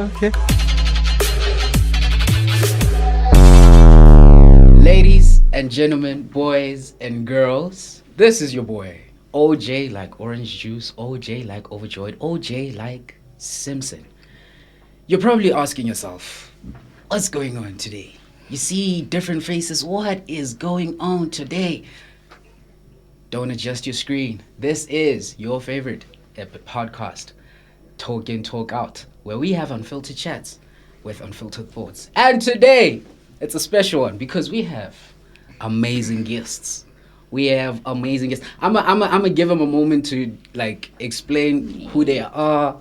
Okay. Ladies and gentlemen, boys and girls, this is your boy, OJ like orange juice, OJ like overjoyed, OJ like Simpson. You're probably asking yourself, what's going on today? You see different faces. What is going on today? Don't adjust your screen. This is your favorite podcast, Talk In, Talk Out, where we have unfiltered chats with unfiltered thoughts. And today, it's a special one because we have amazing guests. We have amazing guests. I'm gonna give them a moment to like explain who they are.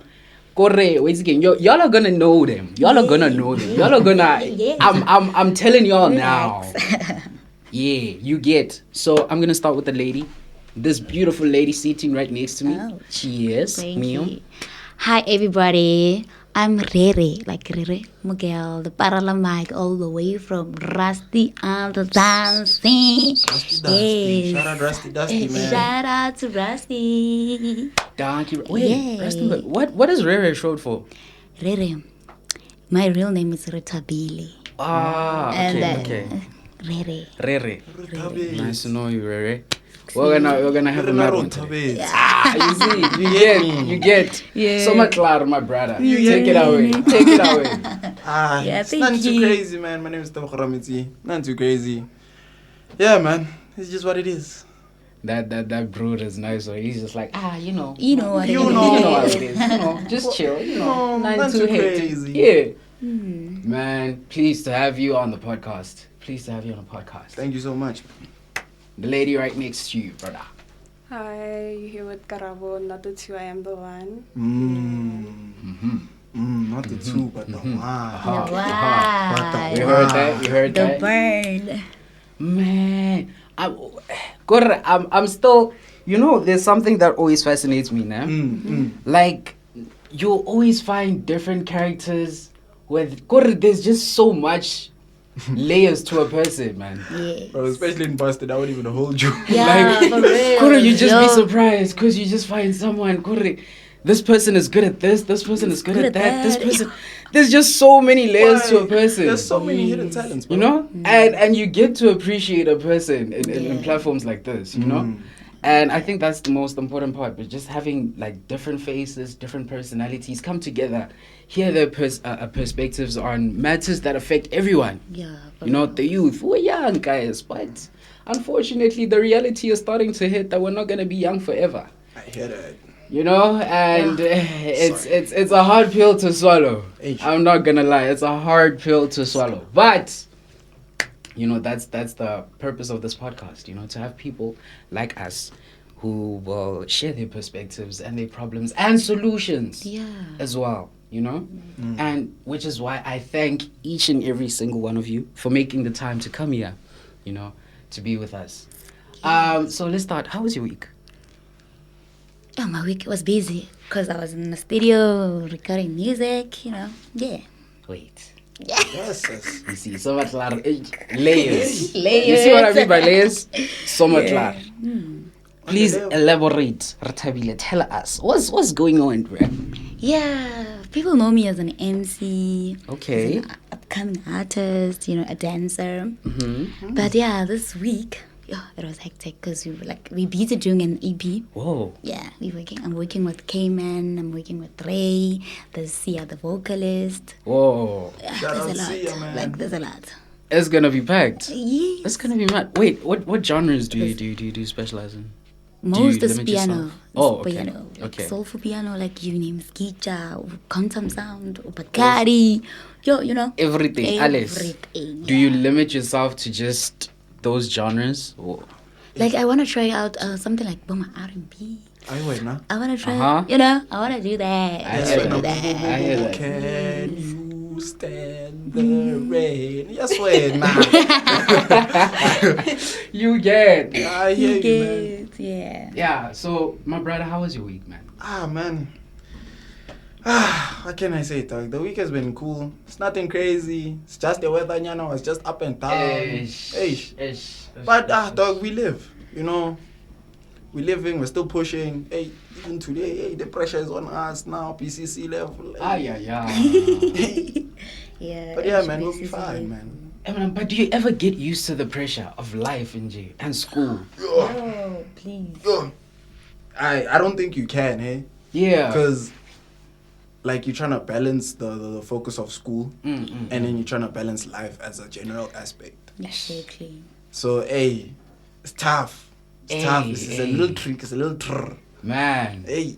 Wait again. Y'all are gonna know them. Y'all are gonna know them. Y'all are gonna. I'm telling y'all now. Yeah, you get. So I'm gonna start with the lady. This beautiful lady sitting right next to me. Oh, She is Mio. Hi everybody, I'm Rere, like Rere Miguel, the parallel mic all the way from Rusty and the Dancing. Dusty. Shout out Dusty, man. Shout out to Rusty. Donkey. Wait, Yay. Preston, but what is Rere short for? Rere, my real name is Retabile. Ah, okay. Rere. Rere. Nice to know you, Rere. We're gonna have a mad one today. You see, you get. Yeah. So much claro, my brother. Take it away. Take it away. It's not too crazy, man. My name is Tabakharamitsi. Not too crazy. Yeah, man. It's just what it is. That brood is nice. So he's just like, You know what you know how it is. Just chill. Not too crazy. Yeah. Man, pleased to have you on the podcast. Thank you so much. The lady right next to you, brother. Hi, you here with Karabo, not the two, I am the one. Not the two, but the one. Wow. You heard The that? bird. Man, I'm still, there's something that always fascinates me now. Like, you'll always find different characters with, there's just so much layers to a person, man. Yes. Bro, especially in Boston, I wouldn't even hold you. Yeah, for real. Kore, you just be surprised because you just find someone, this person is good at this person is good at that, this person. There's just so many layers to a person. There's so many hidden talents, bro. You know? And you get to appreciate a person in platforms like this, you know? And I think that's the most important part, but just having like different faces, different personalities come together, hear their perspectives on matters that affect everyone. Yeah. The youth, we're young guys, but unfortunately the reality is starting to hit that we're not going to be young forever. I hear that. And it's a hard pill to swallow. I'm not going to lie, it's a hard pill to swallow. But that's the purpose of this podcast, to have people like us who will share their perspectives and their problems and solutions as well, and which is why I thank each and every single one of you for making the time to come here, to be with us. So let's start. How was your week? Oh, my week was busy because I was in the studio recording music, Wait. Yes. You see, so much layers. You see what I mean by layers? So much love. Please elaborate, Ratabile. Tell us what's going on, bro. Yeah, people know me as an MC. Okay. As an upcoming artist, a dancer. But yeah, this week, it was hectic because we busy doing an EP. Whoa. Yeah, I'm working with Cayman. I'm working with Ray. There's Sia, the vocalist. Whoa. Yeah, Shout there's out a lot. Sia, man. There's a lot. It's gonna be packed. Yes. It's gonna be mad. Wait, what genres do you specialize in? Most is limit piano. yourself? Oh, okay. Piano. Okay. Soulful piano, like you name Skicha, quantum sound, Bacardi. Everything. Alice. Everything. Do you limit yourself to just those genres? Or? Like I want to try out something like Boma R&B. Wait, nah. I want to try, I want to do that. I hear that. Can you stand the rain? Yes, wait, nah. You get. I hear you, man. Yeah. Yeah, so my brother, how was your week, man? Man. What can I say, dog? The week has been cool. It's nothing crazy. It's just the weather, it's just up and down. Ish. But, dog, we live, we're living, we're still pushing. Hey, even today, hey, the pressure is on us now, PCC level. Yeah. Yeah. But yeah, man, we'll be basically. fine, man. But do you ever get used to the pressure of life and school? Oh, please. I don't think you can, hey? Yeah. Because, like, you're trying to balance the focus of school, and then you're trying to balance life as a general aspect. Exactly. So, hey, it's tough. It's tough. It's a little trick. It's a little trrr. Man. Hey.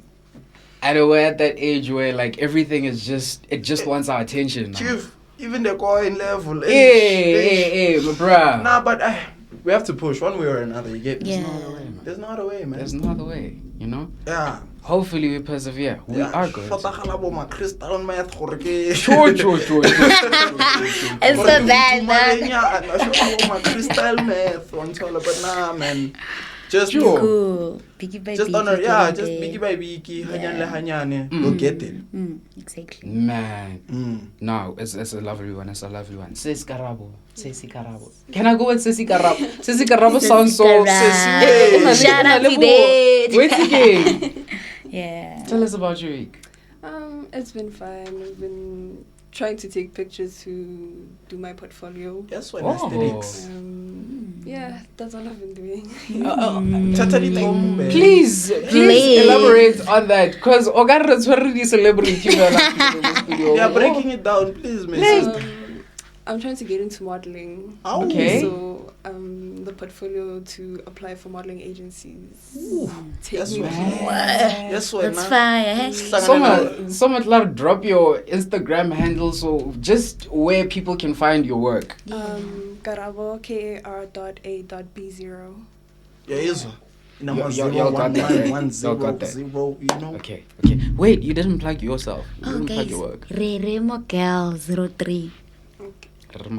And we're at that age where like everything is it just wants our attention. Man. Chief, even the coin level. Hey, my bruh. Nah, but we have to push one way or another. You get me? Yeah. There's no other way, man. There's no other way, you know? Yeah. Hopefully we persevere. We are good. Crystal math. It's Sure. It's so bad, man. Crystal math. But nah, man. Just Cool. Biggie by just biggie. honor, just biggie by biggie, hanyane. We'll get it. Exactly. Man. No, it's a lovely one. It's a lovely one. Sesi Karabo. Can I go with Sesi Karabo? Sesi Karabo sounds so... Shout out to Bed. Wait again. Yeah. Tell us about your week. It's been fine. I've been trying to take pictures to do my portfolio. That's what aesthetics. Yeah, that's all I've been doing. Please elaborate on that, because Ogarra's already celebrity. Yeah, breaking it down, please, miss. I'm trying to get into modeling. Okay. So, the portfolio to apply for modeling agencies. Yes, me Yes, That's fine. Someone like drop your Instagram handle so just where people can find your work. Karabo, KAR.A.B0. Yeah, is. Y'all got that. You know. Okay. Wait, you didn't plug yourself. You didn't plug guys. your work. Rere Girl 03.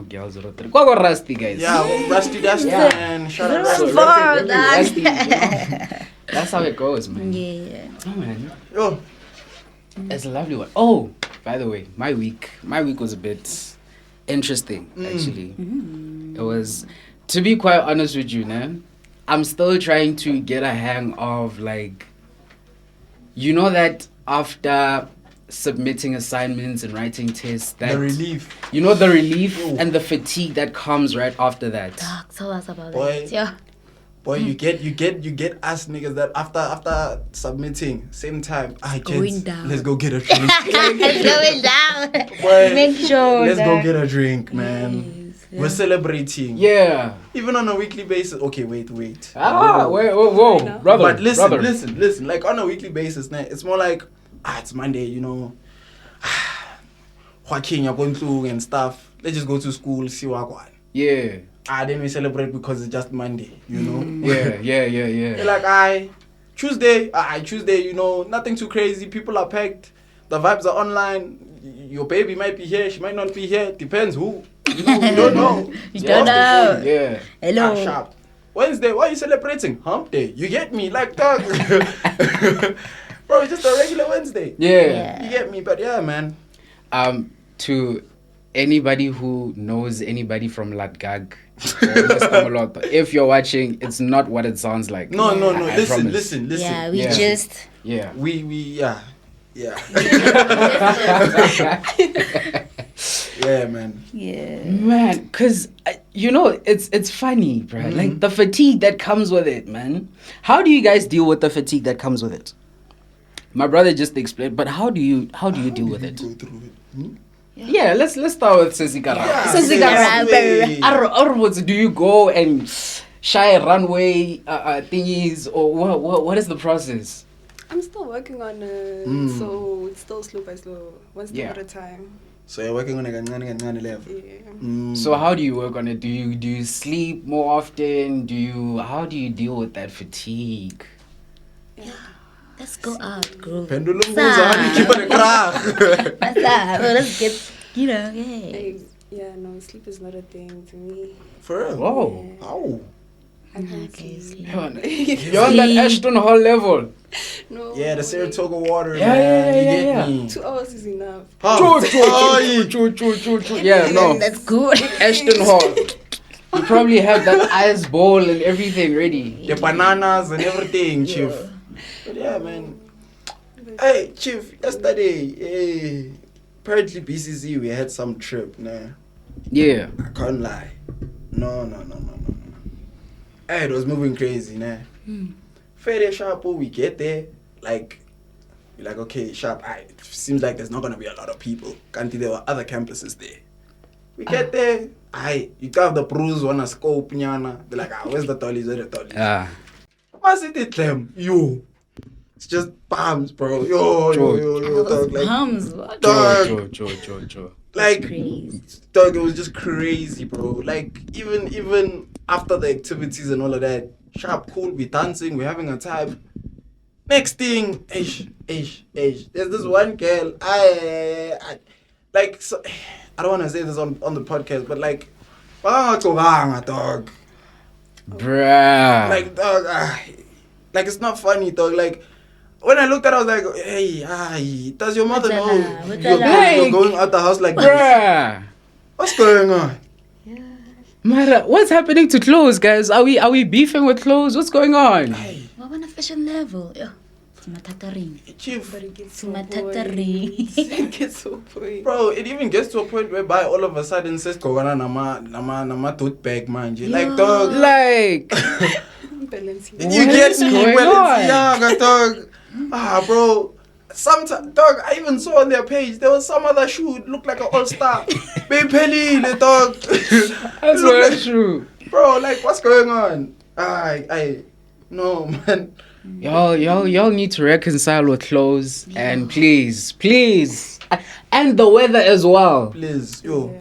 Girl 03. Go Rusty, guys. Yeah, Rusty Dusty, man. Shout out So, Rusty. Rusty, you know? That's how it goes, man. Yeah. Oh, man. Yo. It's a lovely one. Oh, by the way, my week was a bit interesting, actually. It was, to be quite honest with you, man, I'm still trying to get a hang of, like, you know that after submitting assignments and writing tests, that The relief. you know, the relief and the fatigue that comes right after that. Talk to us about Boy. that. Yeah. Boy, you get us niggas that after submitting, same time, going down. let's go get a drink. It's going down. Boy, Make sure. let's go get a drink, man. Yes. We're celebrating. Yeah. Even on a weekly basis. Okay, wait. Whoa, brother. But brother. listen. Like on a weekly basis, nah, it's more like, it's Monday, you know. Joaquin, you're going through and stuff. Let's just go to school, see what going. Yeah. Then we celebrate because it's just Monday, you know. Yeah. You're like, Tuesday, you know, nothing too crazy. People are packed. The vibes are online. Your baby might be here. She might not be here. Depends who. You know, we don't know. You don't know. Yeah. Hello. Sharp. Wednesday, why are you celebrating? Hump day. You get me? Like that. Bro, it's just a regular Wednesday. Yeah. You get me? But yeah, man. To anybody who knows anybody from Latgag, if you're watching, it's not what it sounds like. No. I promise. Listen. Yeah, we Yeah. just. Yeah. Yeah. Yeah, man. Yeah. Man, because, you know, it's funny, bro. Like, the fatigue that comes with it, man. How do you guys deal with the fatigue that comes with it? My brother just explained, but how do you deal with it? Go through it. Yeah, let's start with Sesi Karabo. Yeah, Do you go and shy runway thingies, or what is the process? I'm still working on it, so it's still slow by slow, one step at a time. So you're working on a gancane level. Yeah. So how do you work on it? Do you sleep more often? How do you deal with that fatigue? Yeah. Let's go out, group. Pendulum goes on, keep on the crack. Let's get, No, sleep is not a thing to me. For real? Whoa. Ow. I can't Okay, sleep. You're on that Ashton Hall level. No. Yeah, the Saratoga water, Yeah, man. yeah, You yeah, get me? 2 hours is enough. Oh. True. Yeah, no. That's good. Ashton Hall. probably have that ice ball and everything ready. The bananas and everything, Chief. But yeah, man. Hey, Chief, yesterday, apparently BCC, we had some trip, nah. Yeah. I can't lie. No. Hey, it was moving crazy, nah. Fairly sharp, we get there, like, we're like, okay, sharp, it seems like there's not going to be a lot of people. Can't there were other campuses there. We get there, you have the pros, wanna scope, nyana. They're like, where's the tollies, where's the tollies? What's it, them? Yo. It's just palms, bro. Yo, dog. Like, Palms, what? dog. Joe. Like, Crazy. dog, it was just crazy, bro. Like, even after the activities and all of that, sharp, cool, we dancing, we're having a time. Next thing, ish. There's this one girl, I like, so, I don't want to say this on the podcast, but like, dog. Bruh. Like, dog, like, it's not funny, dog. Like, when I looked at it, I was like, hey, does your mother know you're going out the house like this? Bruh. What's going on? Mara, what's happening to clothes, guys? Are we beefing with clothes? What's going on? Hey, What on a fashion level? Matataring. Chief, But it gets so Matataring. it gets so boring. bro, it even gets to a point whereby all of a sudden says Kogana nama tote bag, man. Like, dog. Like, Balancing. You What get is me? going Well, it's dog. Bro. Sometimes, dog, I even saw on their page there was some other shoe looked like an all-star. Baby, the dog. that's very true. Bro, like, what's going on? No, man. Y'all need to reconcile with clothes and please, and the weather as well. Please, yo,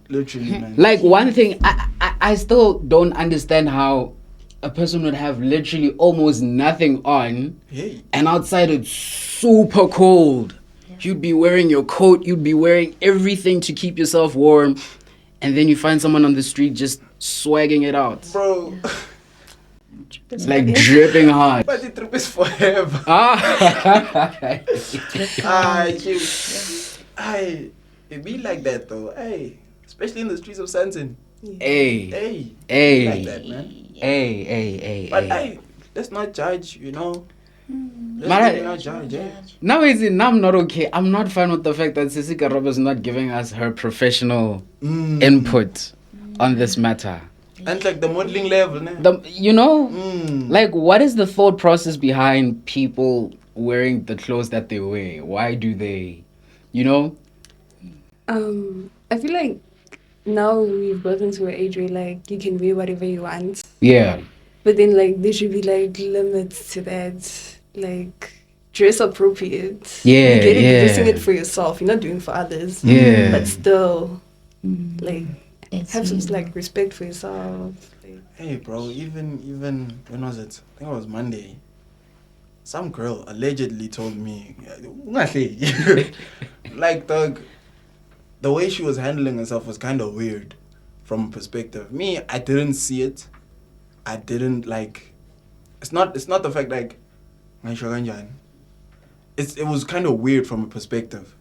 literally, man. Like one thing, I still don't understand how a person would have literally almost nothing on, Hey, and outside it's super cold. You'd be wearing your coat, you'd be wearing everything to keep yourself warm, and then you find someone on the street just swagging it out. bro. It's like dripping hard. But the trip is forever. It be like that though. Hey, especially in the streets of Santon. Hey. Like that, man. Hey. But hey, let's not judge, you know. Let's Mara- really not judge, eh? Now I'm not okay. I'm not fine with the fact that Sisi Karabo is not giving us her professional input on this matter. And like the modeling level, ne? Like what is the thought process behind people wearing the clothes that they wear? Why do they, I feel like now we've gotten to an age where like you can wear whatever you want. Yeah. But then like there should be like limits to that. Like dress appropriate. Yeah, You get it, yeah. you're dressing it for yourself. You're not doing it for others. Yeah. But still, like It's have some you. like respect for yourself. Like, Hey, bro, even when was it? I think it was Monday. Some girl allegedly told me, like, dog, the way she was handling herself was kind of weird from a perspective. Me, I didn't see it. I didn't like. It's not the fact like, it was kind of weird from a perspective,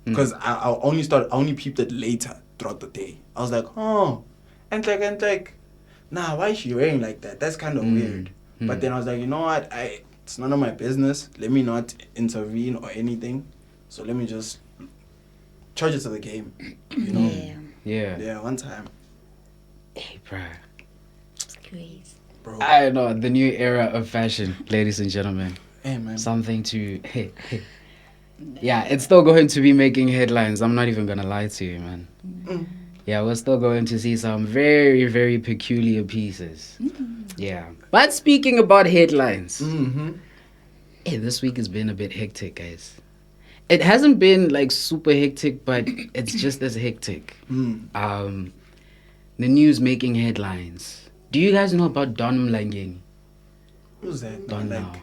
because I only peeped it later throughout the day. I was like, oh, and like, nah, why is she wearing like that? That's kind of weird. But then I was like, you know what? It's none of my business. Let me not intervene or anything. So let me just charge it to the game. You know? Yeah. Yeah. One time, Hey, bruh. It's crazy. bro. I know the new era of fashion, ladies and gentlemen. Hey, man. Something to. Yeah, it's still going to be making headlines. I'm not even gonna lie to you, man. Yeah, we're still going to see some very, very peculiar pieces. Yeah. But speaking about headlines, hey, this week has been a bit hectic, guys. It hasn't been like super hectic, but it's just as hectic. The news making headlines. Do you guys know about Don Mlangeni? Who's that? Don Like, Nawa.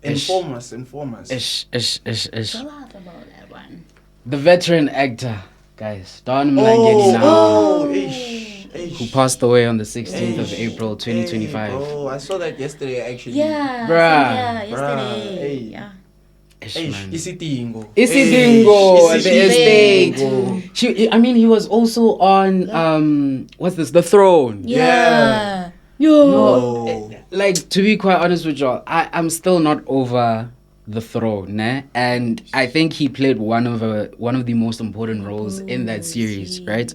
inform us. Ish. Tell us about that one. The veteran actor, guys. Don Mlangeni Nawa, who passed away on the 16th of April, 2025. Oh, I saw that yesterday, actually. Yeah. Bruh. Yeah, yesterday. Bruh, hey. Yeah. man. Isitingo. Isidingo, Eish, the estate. Isitingo. I mean, he was also on what's this? The Throne. Yeah. No, like to be quite honest with y'all, I'm still not over The Throne, né? And I think he played one of the most important roles in that series, right?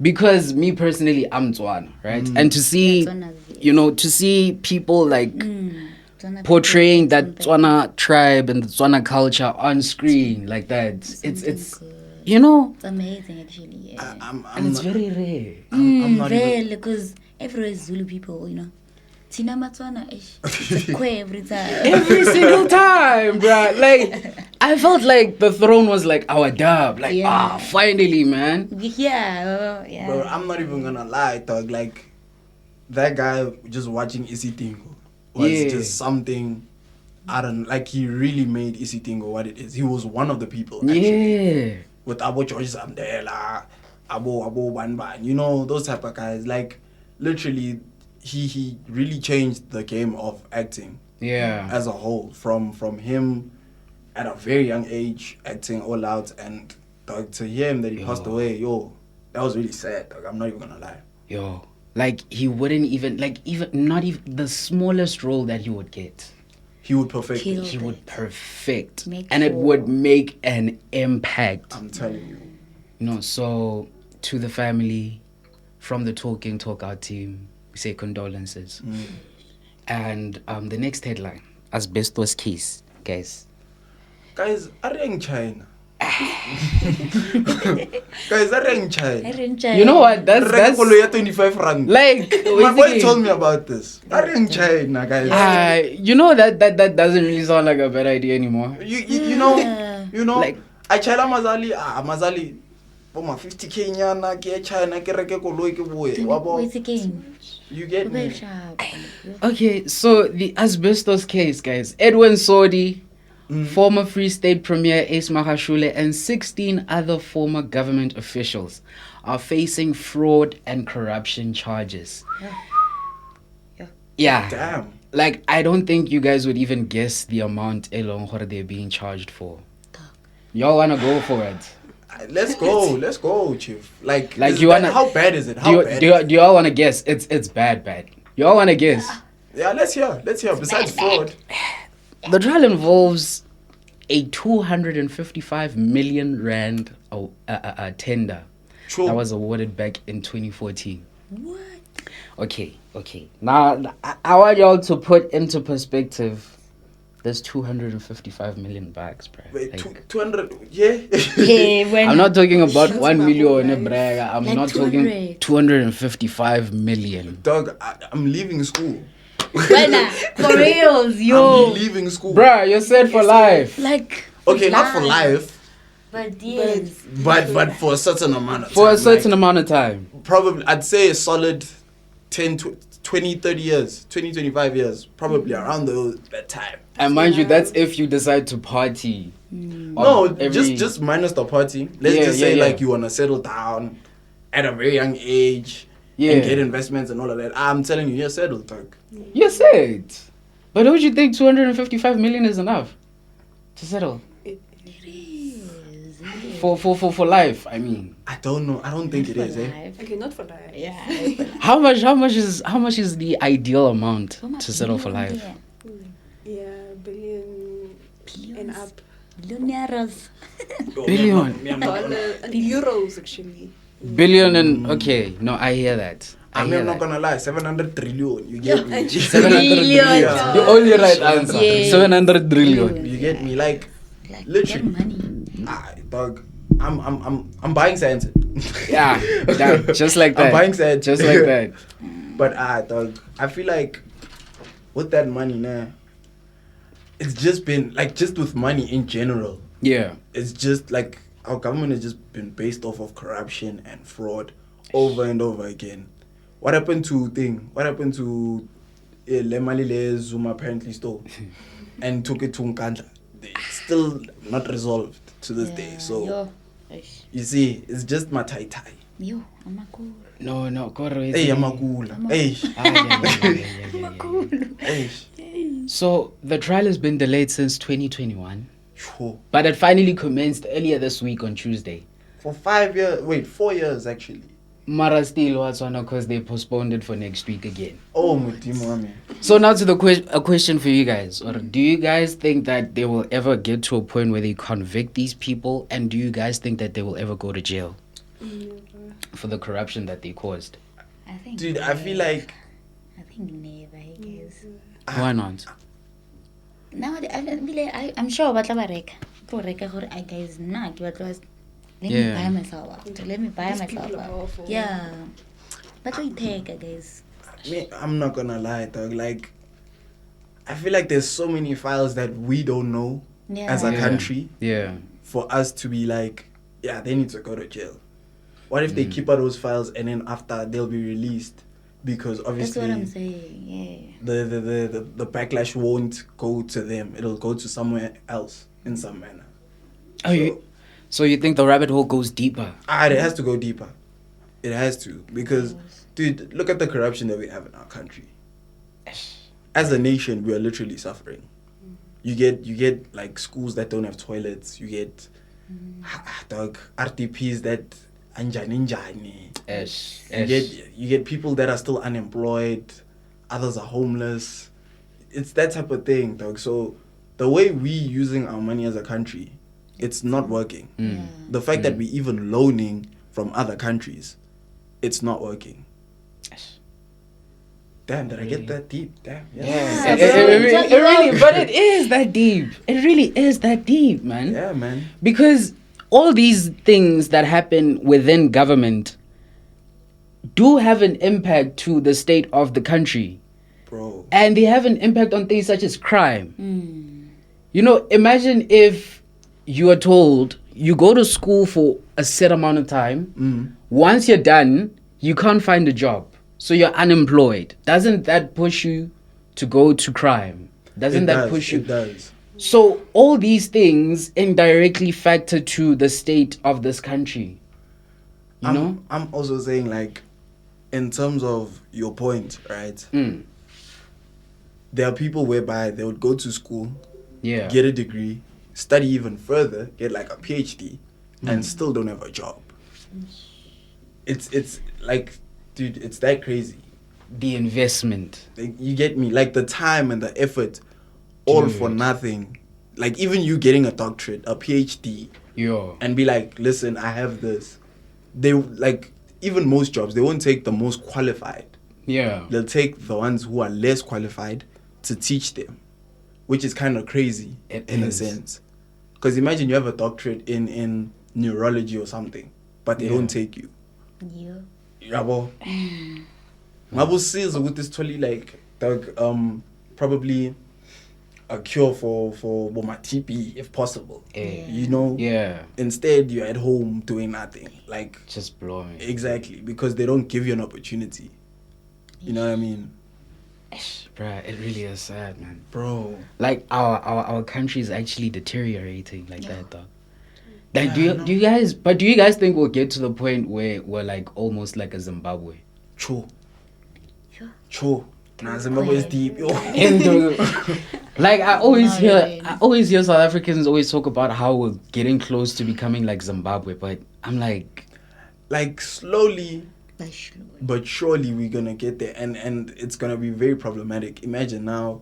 Because me personally, I'm Tswana, right? And to see, to see people like portraying that Tswana tribe and the Tswana culture on screen like that, it's It's amazing actually. Yeah. and it's very rare. I'm not Very, because everywhere is Zulu people, Tina Matswana, it's a quay every time. Every single time, bruh. Like, I felt like The Throne was like our dub. Like, finally, man. Yeah. Bro, I'm not even gonna lie, dog. Like, that guy just watching Isitingo was just something. I don't like. He really made Isitingo what it is. He was one of the people. Actually, Yeah. with Abo George Samdela, Abo Banban, those type of guys. Like, literally, he really changed the game of acting. Yeah. As a whole, from him at a very young age acting all out, and dog, to hear him that he passed away, that was really sad, dog. I'm not even gonna lie. Yo, like he wouldn't even not even the smallest role that he would get. He would perfect Kill. it. He would perfect, Make and it sure. would make an impact. I'm telling you. So to the family, from the Talking Talk Out team, we say condolences. And the next headline, Asbestos case, guys. Guys, are they in China? Guys, are they in China? You know what? That's 25 rand. like My boy told me about this. Are they in China, guys? that doesn't really sound like a bad idea anymore. You know, Like- I chala mazali, Boma 50K nyana ke China ke reke koloi ke boe. Wait again. You get me? Okay, so the Asbestos case, guys. Edwin Sodi, former Free State Premier Ace Mahashule, and 16 other former government officials are facing fraud and corruption charges. Yeah. Damn. Like, I don't think you guys would even guess the amount they're being charged for. Y'all wanna go for it? Let's go, chief. Like you wanna? How bad is it? Do y'all wanna guess? It's bad. Y'all wanna guess? Yeah, let's hear. Besides fraud, The trial involves a 255 million rand tender True. that was awarded back in 2014. What? Okay. Now I want y'all to put into perspective. There's 255 million bags, bro. Wait, Like, 200, yeah? I'm not talking about That's 1 my million, whole brega. I'm Like not 200. talking 255 million. Dog, I'm leaving school. Buena, for reals, yo. I'm leaving school. Bruh, you're set for life. Like. Okay, not for life, But yes. but for a certain amount of time. For a certain like, amount of time. probably, I'd say a solid 10, 20, 30 years, 20, 25 years, probably around that time. And mind you, that's if you decide to party. No, just minus the party. Let's just say like you want to settle down at a very young age and get investments and all of that. I'm telling you, you're settled, dog. You're set. But don't you think 255 million is enough to settle? It is. For life, I mean. I don't know. I don't think it is, eh? Okay, not for life. Yeah. How much is the ideal amount to settle for life? Yeah, billion and up. Millionaires. Billion. Dollar and euros actually. Billion and okay, no, I hear that. I'm not gonna lie, 700 trillion. You get me? 700 Billion. billion. The only right answer. Yeah. 700 trillion. You get me? Like Like literally. money. Dog. I'm buying science. Yeah, just like that. I'm buying science. Just like that. But dog, I feel like with that money now, it's just been like just with money in general. Yeah. It's just like our government has just been based off of corruption and fraud over and over again. What happened to Lemali Le Zuma apparently stole and took it to Nkandla? It's still not resolved to this day. So you see, it's just my tai. Yo, I'm a cool. No, correct. Hey, Yamakula. Hey. Yeah. Hey. So the trial has been delayed since 2021. Sure. But it finally commenced earlier this week on Tuesday. For 5 years. Wait, 4 years actually. Mara still was on because they postponed it for next week again. Oh, Mutimo, I mean. So now to a question for you guys. Or do you guys think that they will ever get to a point where they convict these people? And do you guys think that they will ever go to jail for the corruption that they caused? I think. Dude, I feel like. I think never, I guess. Why not? Now, I'm sure batla ba reka. Go reka gore I guys na ke batla let me Yeah. buy myself out. Let me buy These myself people are out. powerful. Yeah. But we take, guys. I'm not gonna lie, dog. Like, I feel like there's so many files that we don't know Yeah. as a Yeah. country Yeah. for us to be like, yeah, they need to go to jail. What if they keep all those files and then after they'll be released? Because That's what obviously I'm saying. Yeah. the backlash won't go to them. It'll go to somewhere else in some manner. So you think the rabbit hole goes deeper? It has to go deeper. It has to. Because, dude, look at the corruption that we have in our country. As a nation, we are literally suffering. You get like schools that don't have toilets. You get dog RTPs that anjani. You get people that are still unemployed. Others are homeless. It's that type of thing, dog. So the way we using our money as a country, it's not working. Yeah. The fact that we even loaning from other countries, it's not working. Damn, did I get that deep? Damn. Yeah. It really, but it is that deep. It really is that deep, man. Yeah, man. Because all these things that happen within government do have an impact to the state of the country. Bro. And they have an impact on things such as crime. You know, imagine if you are told you go to school for a set amount of time. Once you're done, you can't find a job. So you're unemployed. Doesn't that push you to go to crime? Doesn't that push you? It does. So all these things indirectly factor to the state of this country. You know? I'm also saying, like, in terms of your point, right? There are people whereby they would go to school, Yeah. get a degree, study even further, get like a PhD, and still don't have a job. It's like, dude, it's that crazy. The investment. Like, you get me? Like the time and the effort, all for nothing. Like even you getting a doctorate, a PhD, Yo. and be like, listen, I have this. They like even most jobs, they won't take the most qualified. Yeah. They'll take the ones who are less qualified to teach them, which is kind of crazy in a sense. Because imagine you have a doctorate in neurology or something, but they don't take you. Yeah. Yabo. Ngabo sees with this totally like probably a cure for Boma TB if possible. You know? Yeah. Instead you're at home doing nothing. Like Just blowing. exactly. Because they don't give you an opportunity. You know what I mean? Bruh, it really is sad, man. Bro. Like our country is actually deteriorating like that, though. Like, Yeah, do you guys think we'll get to the point where we're like almost like a Zimbabwe? True. Sure. True. Nah, Zimbabwe is deep. Yo. Like I always Not hear really. South Africans always talk about how we're getting close to becoming like Zimbabwe, but I'm like slowly That's but surely we're gonna get there, and it's gonna be very problematic. Imagine now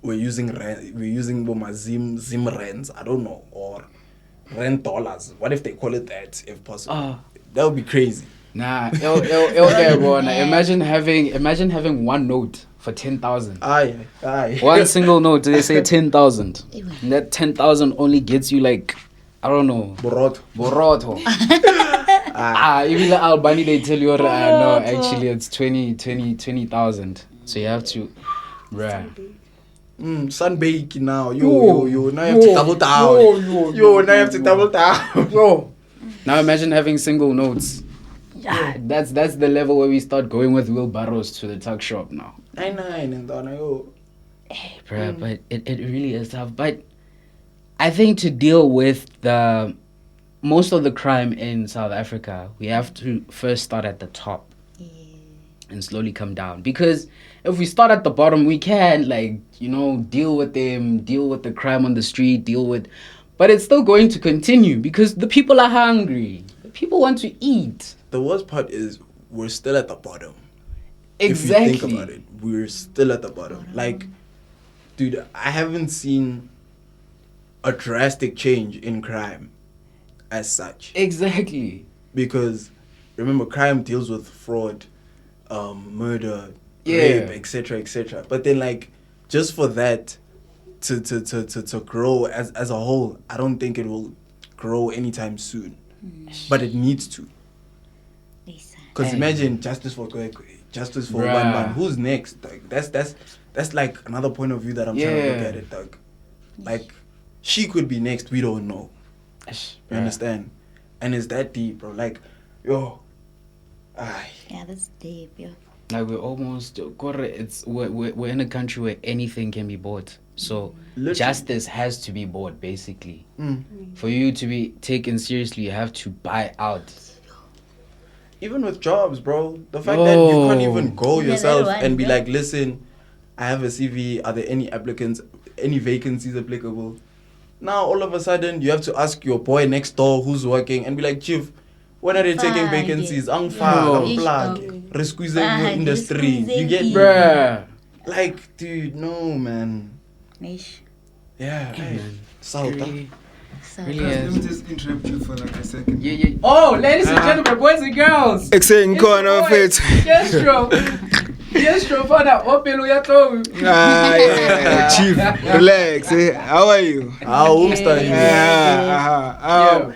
we're using Boma Zim rands, I don't know, or rand dollars. What if they call it that if possible? That would be crazy. nah. Imagine having one note for 10,000. Aye. One single note, they say 10,000. And that 10,000 only gets you like, I don't know, Borot. Boroto. Even the Albany, they tell you, no, actually it's 20,000. So you have to, bruh. Sunbake now. Yo. Now you have to double down. Yo, now you have to double down. Yo. Now imagine having single notes. That's the level where we start going with wheelbarrows to the tuck shop now. 99 and then yo. Bruh, but it really is tough. But I think to deal with most of the crime in South Africa, we have to first start at the top and slowly come down. Because if we start at the bottom, we can, like, you know, deal with them, deal with the crime on the street, deal with but it's still going to continue because the people are hungry. The people want to eat. The worst part is we're still at the bottom. Exactly. If you think about it, we're still at the bottom. Like, dude, I haven't seen a drastic change in crime as such. Exactly. Because remember, crime deals with fraud, murder, Yeah. rape, etc., etc. But then, like, just for that to grow as a whole, I don't think it will grow anytime soon. But it needs to. Because imagine justice for Kwekwe, justice for Bruh. Ban. Who's next? Like, that's like another point of view that I'm trying to look at it. Like, she could be next. We don't know. You understand? And it's that deep, bro. Like, yo, Yeah, that's deep, yo. Like we're in a country where anything can be bought. So Literally. justice has to be bought, basically. Mm. For you to be taken seriously, you have to buy out. Even with jobs, bro. The fact that you can't even go Yeah, yourself that one, and be yeah. like, listen, I have a CV. Are there any applicants, any vacancies applicable? Now, all of a sudden, you have to ask your boy next door who's working and be like, Chief, when are they taking Fine, vacancies? yeah. I'm far, I'm Yeah. black. Okay. Resqueezing Fine, industry. You get resqueezing. Bruh. like, dude, no, man. Nish. Yeah, hey, man. South. Really, So, really Let is. me just interrupt you for like a second. Yeah. Oh, ladies and gentlemen, boys and girls. Exciting corner of it. Yes, for that. Open your toe. Yeah, Chief, relax. How are you? How start you? Yeah.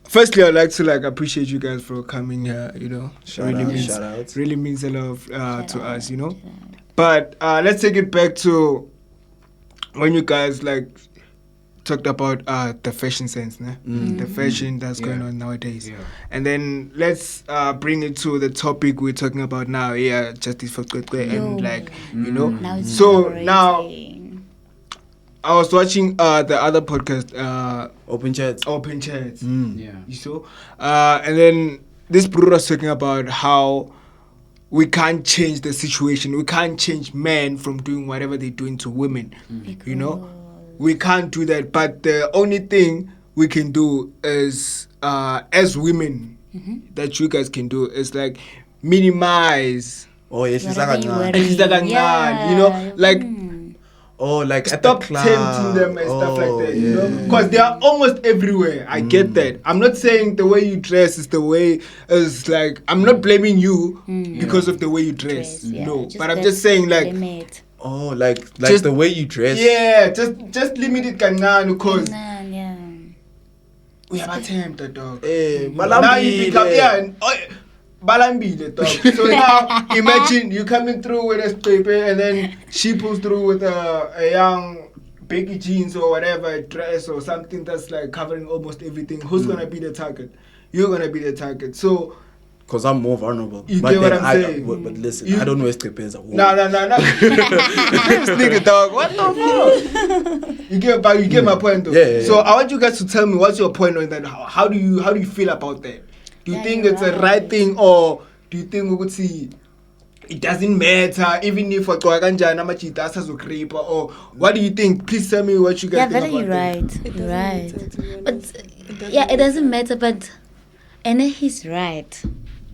Firstly, I'd like to like appreciate you guys for coming here. You know, Shout out. really means a lot to us. You know, but let's take it back to when you guys like talked about the fashion sense, né? The fashion that's going on nowadays. Yeah. And then let's bring it to the topic we're talking about now. Yeah, justice for Kwekwe and like you know. now it's So now liberating. I was watching the other podcast, Open chats. Open Chats. Yeah. You saw, and then this brother was talking about how we can't change the situation. We can't change men from doing whatever they're doing to women. You know, we can't do that. But the only thing we can do is, as women, that you guys can do is like minimize. Oh, yes, she's Whatever like you a worry. It's like a Yeah. you know, like Oh, like stop at the club. tempting them and stuff like that, you know, yeah. because they are almost everywhere. I get that. I'm not saying the way you dress is the way is like. I'm not blaming you because of the way you dress. No, but I'm just saying like, limit. Oh, like Just- the way you dress. yeah, just limit it kancane because Yeah. we have a tempted dog. Eh, Now you become balambile dog. So now imagine you coming through with a paper and then she pulls through with a young baggy jeans or whatever, a dress or something that's like covering almost everything. Who's gonna be the target? You're gonna be the target. So Because I'm more vulnerable. You but get what then I'm saying? But listen, You- I don't wear strippers. no. This nigga dog, what the fuck? You get my point though. Yeah. So I want you guys to tell me what's your point on that. How do you feel about that? Do you Yeah, think you're it's a right. right thing or do you think we could see it doesn't matter even if a kanjani amachita asazokhripa or what do you think? Please tell me what you guys Yeah, think very about that. right. It You're doesn't right. matter, to be But honest. it doesn't matter. But and he's right.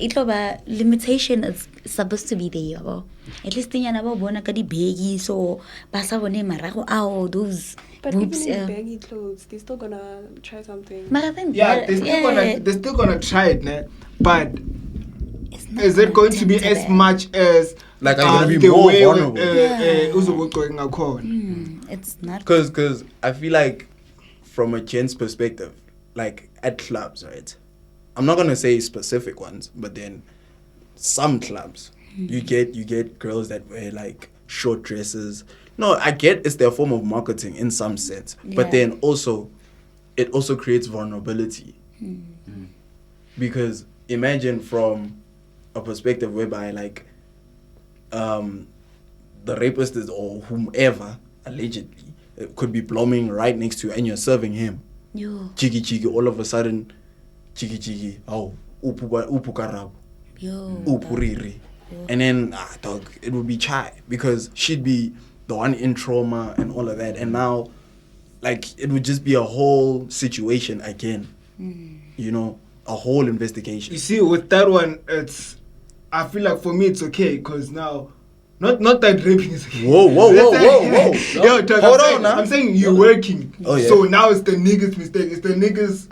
Itloba limitation is supposed to be there. Yabo. At least in yanabo bona kadi begi so basa bone marago ao those But boobs. even in baggy clothes, they're still gonna try something. But I think Yeah, they're still gonna try it, né? But is it going to be as much as Like, are you gonna be the more way vulnerable? going on? It's not. Because I feel like from a gent's perspective, like at clubs, right? I'm not gonna say specific ones, but then some clubs, you get girls that wear like short dresses. No, I get it's their form of marketing in some sense, but Yeah. then also, it also creates vulnerability. Because imagine from a perspective whereby like, the rapist is or whomever allegedly could be blooming right next to you and you're serving him. Yo. Chiki, all of a sudden, chiki, oh, upu karabo, Yo. upu riri. And then, dog, it would be chai because she'd be the one in trauma and all of that. And now, like it would just be a whole situation again. You know, a whole investigation. You see, with that one, I feel like for me it's okay because now, not that raping is okay. Whoa. Yo, Doug, Hold on, I'm saying you're working. Oh, yeah. So now it's the niggas' mistake. It's the niggas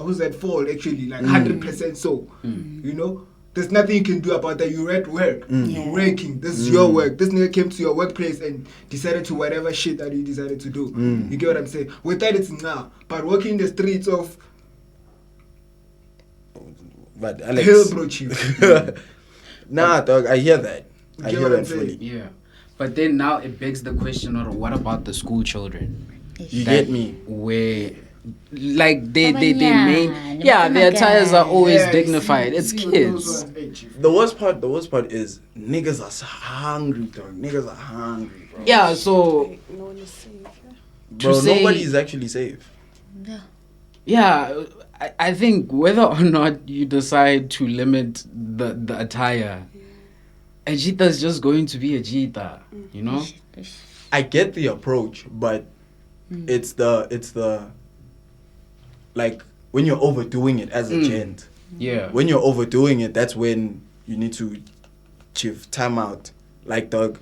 who's at fault actually, like 100% so. You know, there's nothing you can do about that. You're at work. You're working. This is your work. This nigga came to your workplace and decided to whatever shit that he decided to do. You get what I'm saying? With that, it's now. But working the streets of But Alex, Hillsborough, chief. nah, dog, I hear that. I Get hear what that I'm saying? fully. Yeah. But then now it begs the question, or what about the school children? You That- get me? Where, like, they Baba, main, yeah, their attires are always Yeah, dignified. see It's what those kids. ones- hey, chief. The worst part is niggas are hungry, dog. Niggas are hungry, bro. Yeah, so, Like, no one is safe. Yeah. Bro, to say- nobody's actually safe. yeah, I think whether or not you decide to limit the attire, a jita is just going to be a jita, you know? I get the approach, but it's the like when you're overdoing it as a gent. Yeah. When you're overdoing it, that's when you need to chief time out. Like, dog,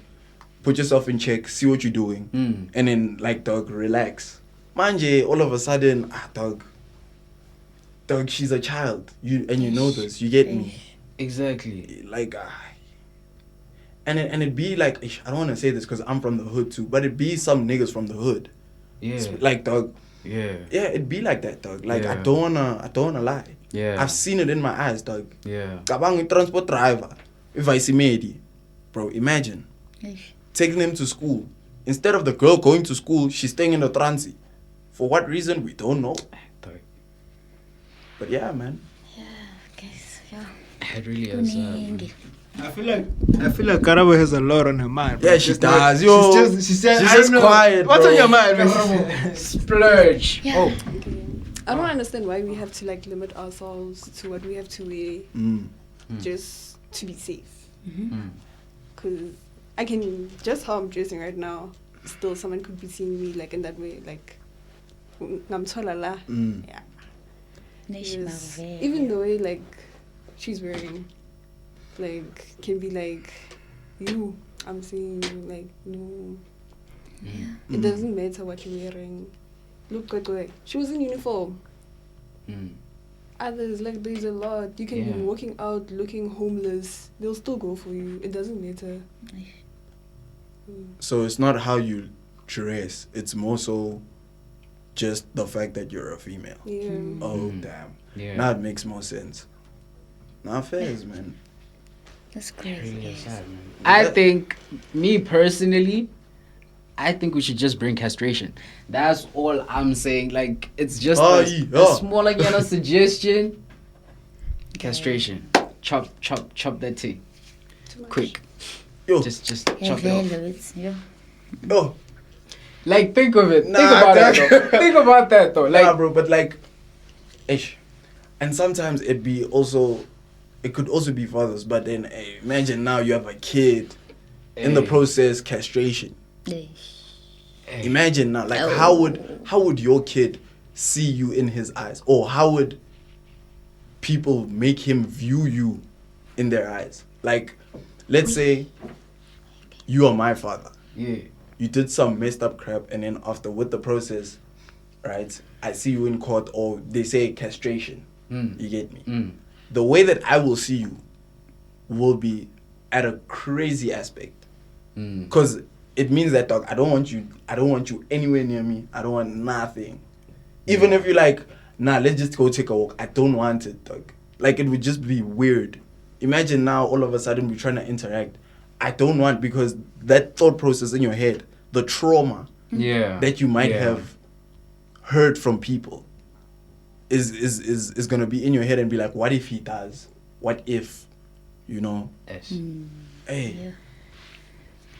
put yourself in check, see what you're doing, and then like, dog, relax. Manje, all of a sudden, dog, she's a child. You know this. You get me? Exactly. Like, and it'd be like, I don't want to say this because I'm from the hood too, but it'd be some niggas from the hood. Yeah. Like, dog. Yeah. Yeah, it'd be like that, dog. Like, Yeah. I don't wanna lie. Yeah. I've seen it in my eyes, dog. Yeah. Kabang transport driver, if I see Medi, bro, imagine taking him to school. Instead of the girl going to school, she's staying in the transit. For what reason, we don't know. But yeah, man. Guys, yeah. It really is. Kuningi. I feel like Karabo has a lot on her mind. bro. Yeah, she Just like- does, yo. She's just She's I just don't know. quiet, What's bro. on your mind, man? Splurge. Yeah. Oh. I don't understand why we have to like limit ourselves to what we have to wear just to be safe. Because I can, just how I'm dressing right now, still someone could be seeing me like in that way, like ngamtholala. Yeah. Yes. Even the way like she's wearing, like can be like you. I'm saying like no. It doesn't matter what you're wearing. Look at the way she was in uniform. Others, like, there's a lot. You can be walking out looking homeless. They'll still go for you. It doesn't matter. So it's not how you dress. It's more so just the fact that you're a female. Yeah. Oh, damn. Yeah. Now it makes more sense. Now fairs, man. That's crazy. Really is guys. sad, man. I think, me personally, I think we should just bring castration. That's all I'm saying. Like, it's just a small again suggestion. Castration. Chop that thing. Too much. Quick. Yo, Just Yeah, chop it very off. low, it's- yeah. yo. Like, think of it. Nah, think about dog. it though. Think about that though. Like, Nah, bro, but like, ish. And sometimes it could also be fathers, but then hey, imagine now you have a kid, in the Hey. process, castration. hey. Imagine now, like, how would your kid see you in his eyes, or how would people make him view you in their eyes? Like, let's say you are my father. Yeah. You did some messed up crap, and then after with the process, right? I see you in court, or they say castration. You get me? The way that I will see you will be at a crazy aspect, because it means that, dog, I don't want you anywhere near me. I don't want nothing. Even if you're like, nah, let's just go take a walk, I don't want it, dog. Like, it would just be weird. Imagine now all of a sudden we're trying to interact. I don't want, because that thought process in your head, the trauma Yeah. that you might have heard from people is gonna be in your head and be like, what if he does? What if, you know? Yes. Hey, Yeah.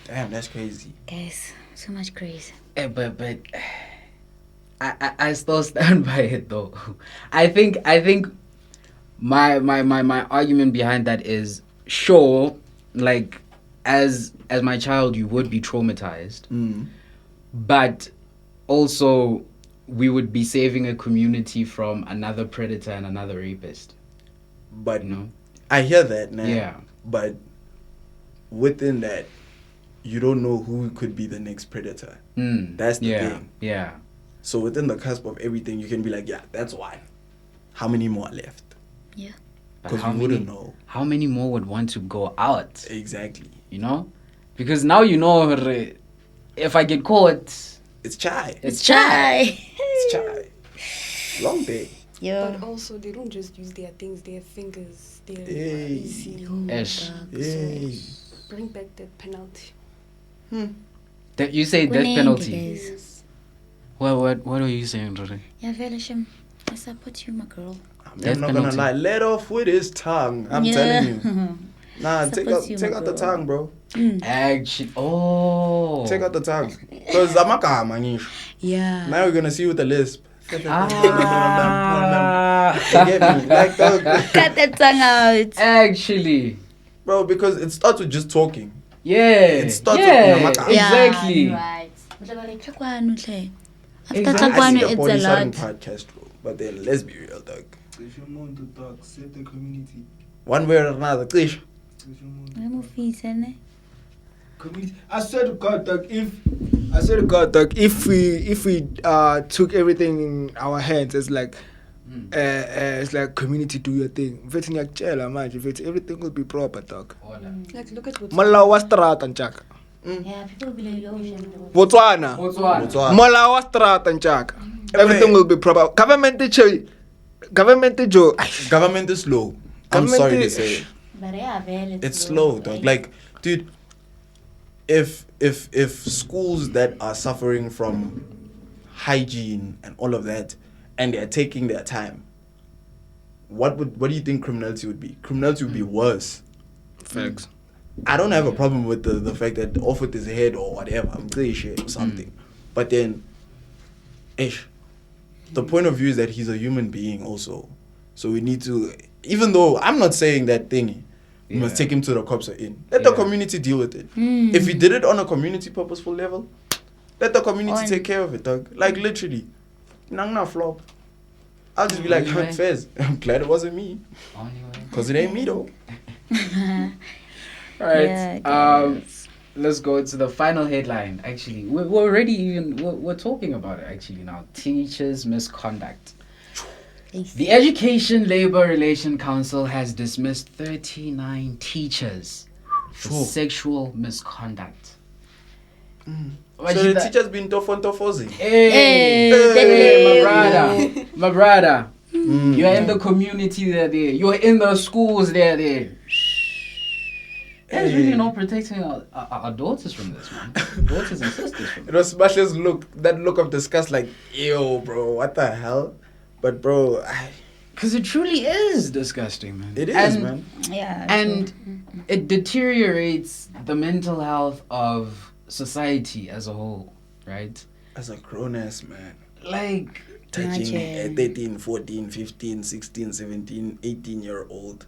damn, that's crazy. Guys, so much crazy. But I still stand by it though. I think my argument behind that is, sure, like, as my child you would be traumatized, but also we would be saving a community from another predator and another rapist. But You know? I hear that now. Yeah. But within that, you don't know who could be the next predator. That's the thing. Yeah. So within the cusp of everything, you can be like, yeah, that's one. How many more are left? Yeah. But Because how you wouldn't know. How many more would want to go out? Exactly. You know? Because now you know if I get caught, It's chai. it's chai. It's chai. Long day. Yo. But also, they don't just use their things, their fingers, their Hey. easy. Ish. Yay. Bring back that penalty. That you say death Kuningi, penalty. guys. Yes. What are you saying, Rory? Yeah, Velisham. I support you, my girl. Death I'm not gonna penalty. lie. Let off with his tongue. I'm Yeah. telling you. Nah, take Suppose you, take my out the girl. tongue, bro. Actually, oh. Take out the tongue. Because Yeah. now we're gonna see you with a lisp. Ah. You get me? Like, dog. Cut that tongue out. Actually, Bro, because it starts with just talking. yeah. It starts yeah, with Namaka. exactly. Yeah, right. After Exactly. I Tlhakwano, see a it's body a sharing lot. podcast, bro. But then let's be real, dog. If you want to talk, save the community. One way or another, Krish. If you want to Remove fees, innit? community. I swear to God, dog, if we took everything in our hands, it's like community, do your thing. Vetting yak chela manje, everything will be proper, dog. Like, look at what. Molao wa strata njaka. Yeah, people will be like, oh, Botswana. Botswana. Molao wa strata njaka. Everything will be proper. Government jo. Government is slow. I'm Government sorry to is- say. But yeah, It's slow, dog. Like, dude, if schools that are suffering from hygiene and all of that, and they're taking their time, what do you think criminality would be? Criminality would be worse. Facts. I don't have a problem with the fact that off with his head or whatever, I'm pretty sure or something. But then, the point of view is that he's a human being also. So we need to, even though I'm not saying that thing, we must take him to the cops or in. Let the community deal with it. If we did it on a community purposeful level, let the community take care of it, dog. Like literally, nang flop. I'll just be like, Anyway. Fez, I'm glad it wasn't me. Because it ain't me though. Right. Yeah, Let's go to the final headline. Actually, we're already we're talking about it actually now. Teachers' misconduct. The Education Labor Relation Council has dismissed 39 teachers for Sure. sexual misconduct. So the teacher's been tough on tough. Hey, my brother. You're in the community there. You're in the schools there. There's really no protecting our daughters from this, man. Daughters and sisters from It this. was Smashless that look of disgust, like, ew, bro, what the hell? But, bro, Because it truly is disgusting, man. it is, And- man. Yeah. And it deteriorates the mental health of society as a whole, right? As a grown-ass man, Like, touching a Imagine. 13, 14, 15, 16, 17, 18-year-old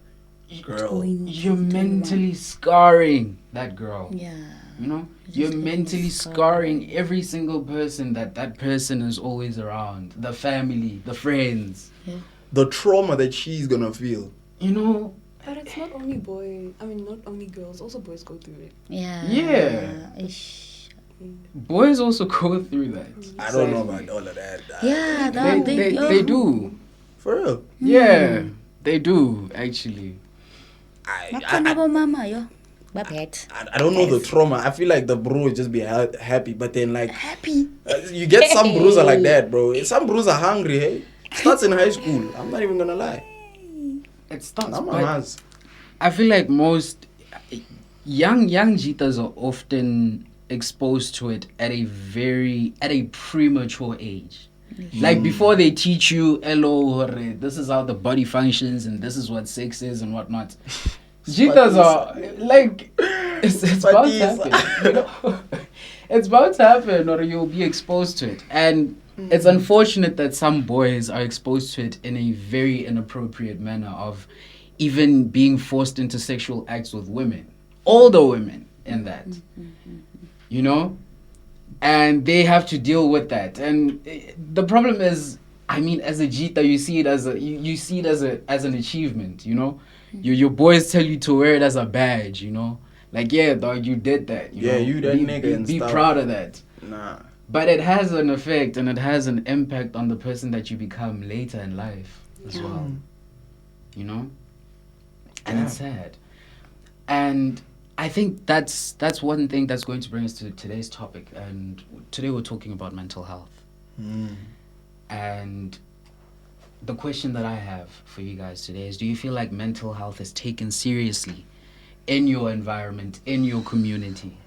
girl. you're mentally scarring that girl. Yeah. You know, You're you're just getting mentally scarred. scarring every single person that person is always around. The family, the friends. The trauma that she's gonna feel. You know, But it's not only not only girls, also boys go through it. Yeah. Yeah. Ish. boys also go through that. I don't know about all of that. Yeah, They do. For real. Yeah, they do actually. Bakhona bomama yo. Baphet. I don't know the trauma. I feel like the bro would just be happy, but then like Happy. you get some bros are like that, bro. Some bros are hungry. Hey, starts in high school. I'm not even gonna lie. It starts. I'm but a I feel like most young jitas are often exposed to it at a premature age. Like before they teach you, hello, this is how the body functions and this is what sex is and whatnot. Jitas are like it's about to happen. You know? It's about to happen, or you'll be exposed to it. And it's unfortunate that some boys are exposed to it in a very inappropriate manner of even being forced into sexual acts with women, older women in that. You know? and they have to deal with that. And the problem is, I mean, as a Jita, you see it as you see it as an achievement, you know. Your boys tell you to wear it as a badge, you know. Like, yeah, dog, you did that. You know? You that nigga and be stuff. proud of that. Nah. But it has an effect and it has an impact on the person that you become later in life as well. You know? And it's sad. And I think that's one thing that's going to bring us to today's topic. And today we're talking about mental health. And the question that I have for you guys today is, do you feel like mental health is taken seriously in your environment, in your community?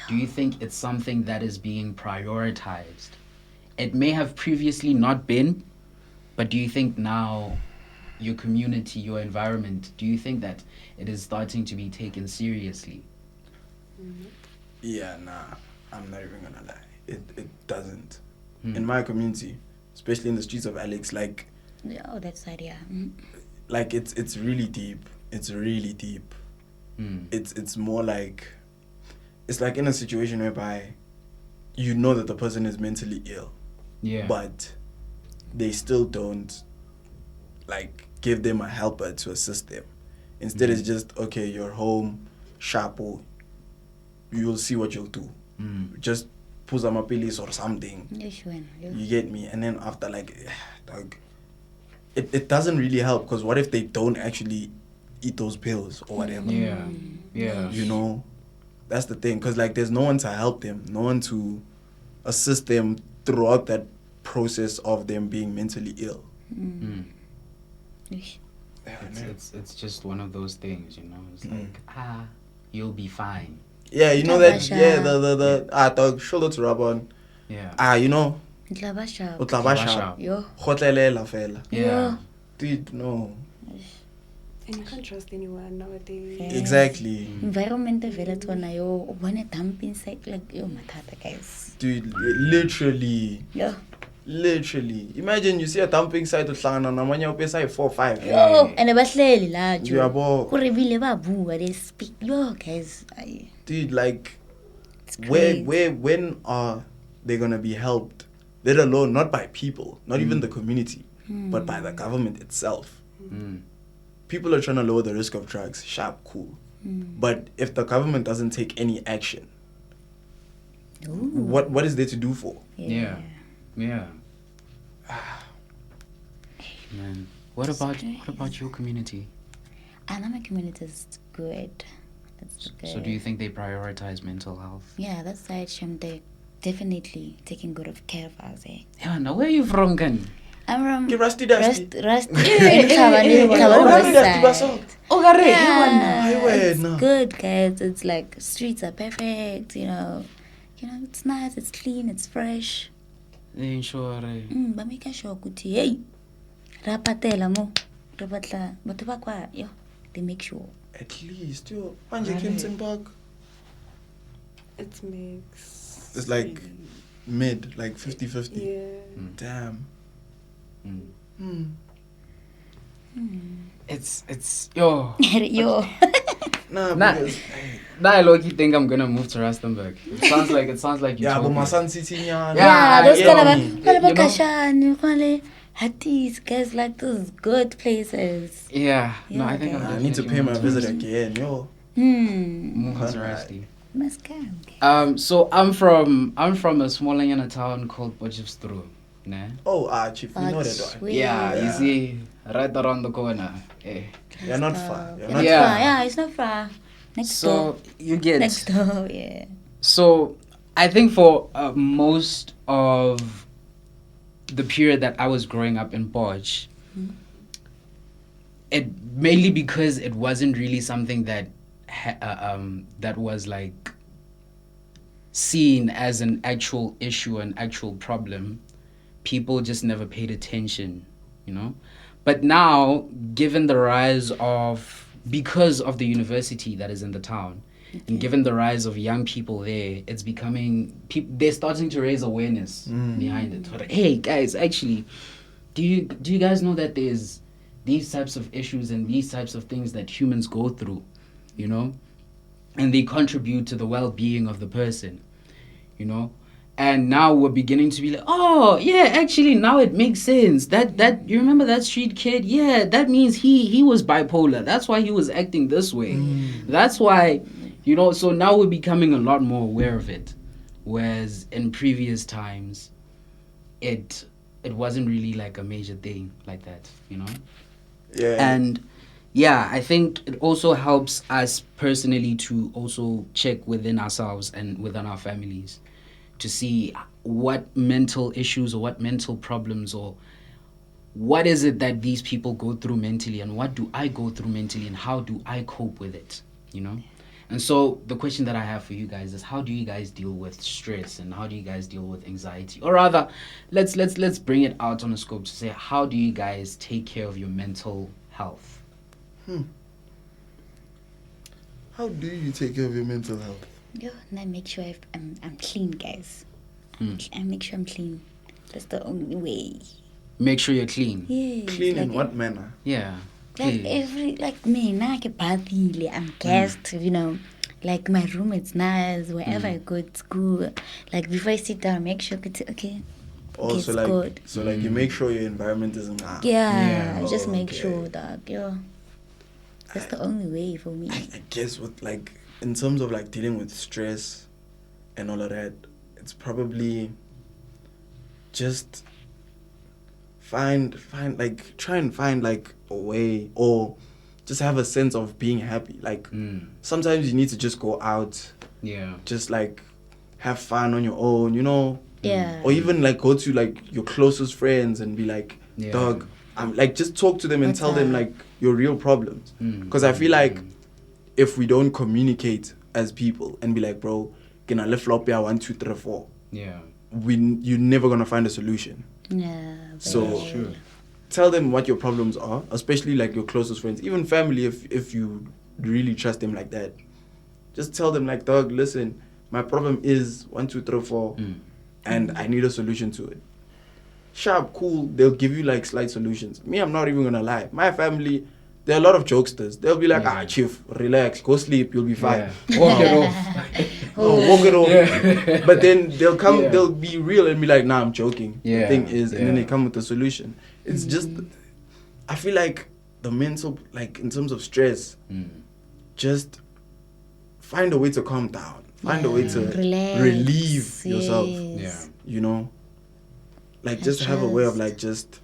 Do you think it's something that is being prioritized? It may have previously not been, but do you think now your community, your environment, do you think that it is starting to be taken seriously? Yeah, nah. I'm not even gonna lie. It doesn't. In my community, especially in the streets of Alex, like... Oh, that side, yeah. Like, it's really deep. It's really deep. It's more like... It's like in a situation whereby you know that the person is mentally ill. Yeah. But they still don't, like, give them a helper to assist them. Instead, it's just, okay, you're home, sharpo, you'll see what you'll do. Just put some pills or something. You get me? And then after, like, dog, it doesn't really help, because what if they don't actually eat those pills or whatever? Yeah. You know? That's the thing, because, like, there's no one to help them, no one to assist them throughout that process of them being mentally ill. It's just one of those things, you know. It's like, you'll be fine. Yeah, you know that. Yeah, the dog shoulder to rub on. Yeah. You know. Utlabasha. Yo. Khotelela fela. Yeah. Dude, no. And you can't trust anyone nowadays. Yes. Exactly. Environment vele tsona yo ubone dumping site like yo mathata guys. Dude, literally. Yo. Literally. Imagine you see a dumping site uhlangana namanye upesa 4-5. Yo, and bahleli la jo. Yabo. Go rebile ba bua, they speak. Yo guys, Dude, like, it's crazy. when are they gonna be helped? Let alone not by people, not even the community, but by the government itself. People are trying to lower the risk of drugs. Sharp, cool. But if the government doesn't take any action, what is there to do for? Yeah. Man, what about your community? My community is good. It's good. So do you think they prioritize mental health? Yeah, that's side they definitely taking good of care of us. Yeah, now where are you from, Gani? I'm from Get Rusty. Rusty. It's good, guys. It's like streets are perfect. You know, it's nice. It's clean. It's fresh. Sure. Ba make sure kuti hey, rapatela mo, rapatla, batho ba kwa yo, they make sure. At least, yo, manje Clemson Park. It's mixed. It's like mid, like 50-50. Yeah. Damn. It's yo. Yo. Nah, Nah. because Now I low-key think I'm gonna move to Rustenburg. It sounds like you yeah, but told my me. son City, Yeah, those yeah, kind you of know. kashan, kwale hatis, guys, like those good places. Yeah. No, I Yeah, think okay. I'm I need to pay my visit again, yo. Move to Rusty. Must come. So I'm from a small town called Potchefstroom. Nah. Oh, Chief, you know that one. Yeah, you see, right around the corner. Eh. You're not far. You're It's not Yeah. far. Yeah, it's not far. Next So door. you get. Next door, yeah. So I think for most of the period that I was growing up in Potch, it mainly because it wasn't really something that that was like seen as an actual issue, an actual problem. People just never paid attention, you know. But now, given the rise of, because of the university that is in the town, and given the rise of young people there, it's becoming, they're starting to raise awareness behind it. But, hey guys, actually, do you guys know that there's these types of issues and these types of things that humans go through, you know, and they contribute to the well-being of the person, you know? And now we're beginning to be like, oh yeah, actually now it makes sense. That you remember that street kid? Yeah, that means he was bipolar. That's why he was acting this way. That's why, so now we're becoming a lot more aware of it. Whereas in previous times, it wasn't really like a major thing like that, Yeah. And yeah, I think it also helps us personally to also check within ourselves and within our families to see what mental issues or what mental problems or what is it that these people go through mentally, and what do I go through mentally, and how do I cope with it, And so the question that I have for you guys is, how do you guys deal with stress, and how do you guys deal with anxiety? Or rather, let's bring it out on a scope to say, how do you guys take care of your mental health? How do you take care of your mental health? And I make sure I'm clean, guys. I make sure I'm clean. That's the only way. Make sure you're clean. Yes. Clean in like, what manner? Yeah. Like me, I'm guest, Like my room is nice. Wherever I go to school, like before I sit down, make sure it's okay. Also, it's like, good. so like you make sure your environment isn't. Yeah, Yeah. just make Okay. sure that that's the only way for me. I guess with like in terms of like dealing with stress and all of that, it's probably just try and find like a way, or just have a sense of being happy. Like sometimes you need to just go out, Yeah. just like have fun on your own, Yeah. or even like go to like your closest friends and be like, Yeah. dog, I'm like, just talk to them and What's tell them up? like your real problems. Because I feel like if we don't communicate as people and be like, bro, can I lift flop here 1, 2, 3, 4, Yeah. you're never gonna find a solution. Yeah. So very- Sure. tell them what your problems are, especially like your closest friends, even family, if you really trust them like that. Just tell them like, dog, listen, my problem is 1, 2, 3, 4, and I need a solution to it. Sharp, cool, they'll give you like slight solutions. Me, I'm not even gonna lie. My family, there are a lot of jokesters. They'll be like, Yeah. chief, relax, go sleep, you'll be fine. Yeah. Walk it off. Walk it off. Yeah. But then they'll come, Yeah. they'll be real and be like, nah, I'm joking. Yeah, The thing is, and then yeah. they come with a solution. It's just, I feel like the mental, like in terms of stress, just find a way to calm down. Find a way to Relax, relieve yourself. yes. Yeah. Like just have a way of like just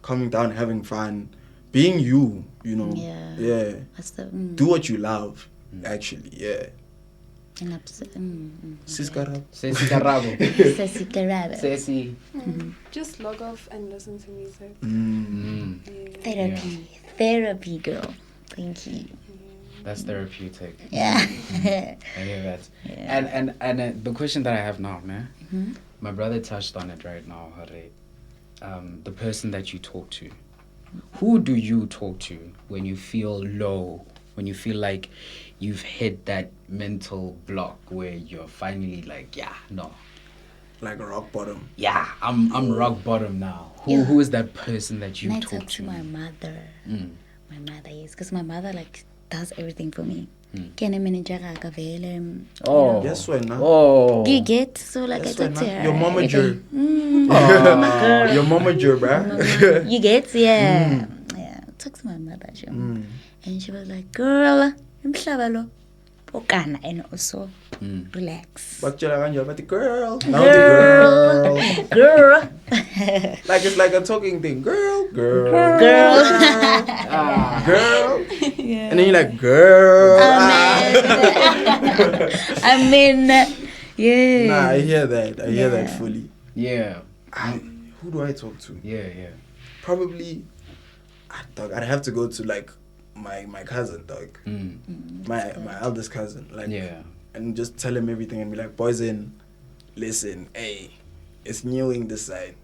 calming down, having fun, being you, Yeah. Yeah. That's the Do what you love, actually, yeah. Siskara. Ceci Carrabo. Ceci. Ceci. Just log off and listen to music. Therapy. Yeah. Therapy, girl. Thank you. That's therapeutic. Yeah. I hear that. Yeah. And the question that I have now, man, my brother touched on it right now, Hare. The person that you talk to. Who do you talk to when you feel low? When you feel like you've hit that mental block where you're finally like, yeah, no. Like rock bottom. Yeah, I'm rock bottom now. Yeah. Who is that person that you And I talk talk to? to my mother. Mm. My mother, yes. Because my mother, like, does everything for me. Mm. Can I manage a vele? Oh. Yes, why not? Oh. You get? So, like, Yes, I why talk to not? her. Your momager. Aw. Your momager, bruh. You get? Yeah. Yeah. Talk to my mother. And she was like, girl, emhlaba lo. Pokana, and also relax. Bakutshela kanjani bathi girl. Now the girl. Girl. Like it's like a talking thing. Girl. Girl. Girl. And then you're like, girl. I mean, yeah. Nah, I hear that. I hear that Yeah. fully. Yeah. Who do I talk to? Yeah. Probably, dog, I'd have to go to like my cousin, dog. My eldest cousin. Like, Yeah. and just tell him everything and be like, Poison, listen, hey, it's newing this side.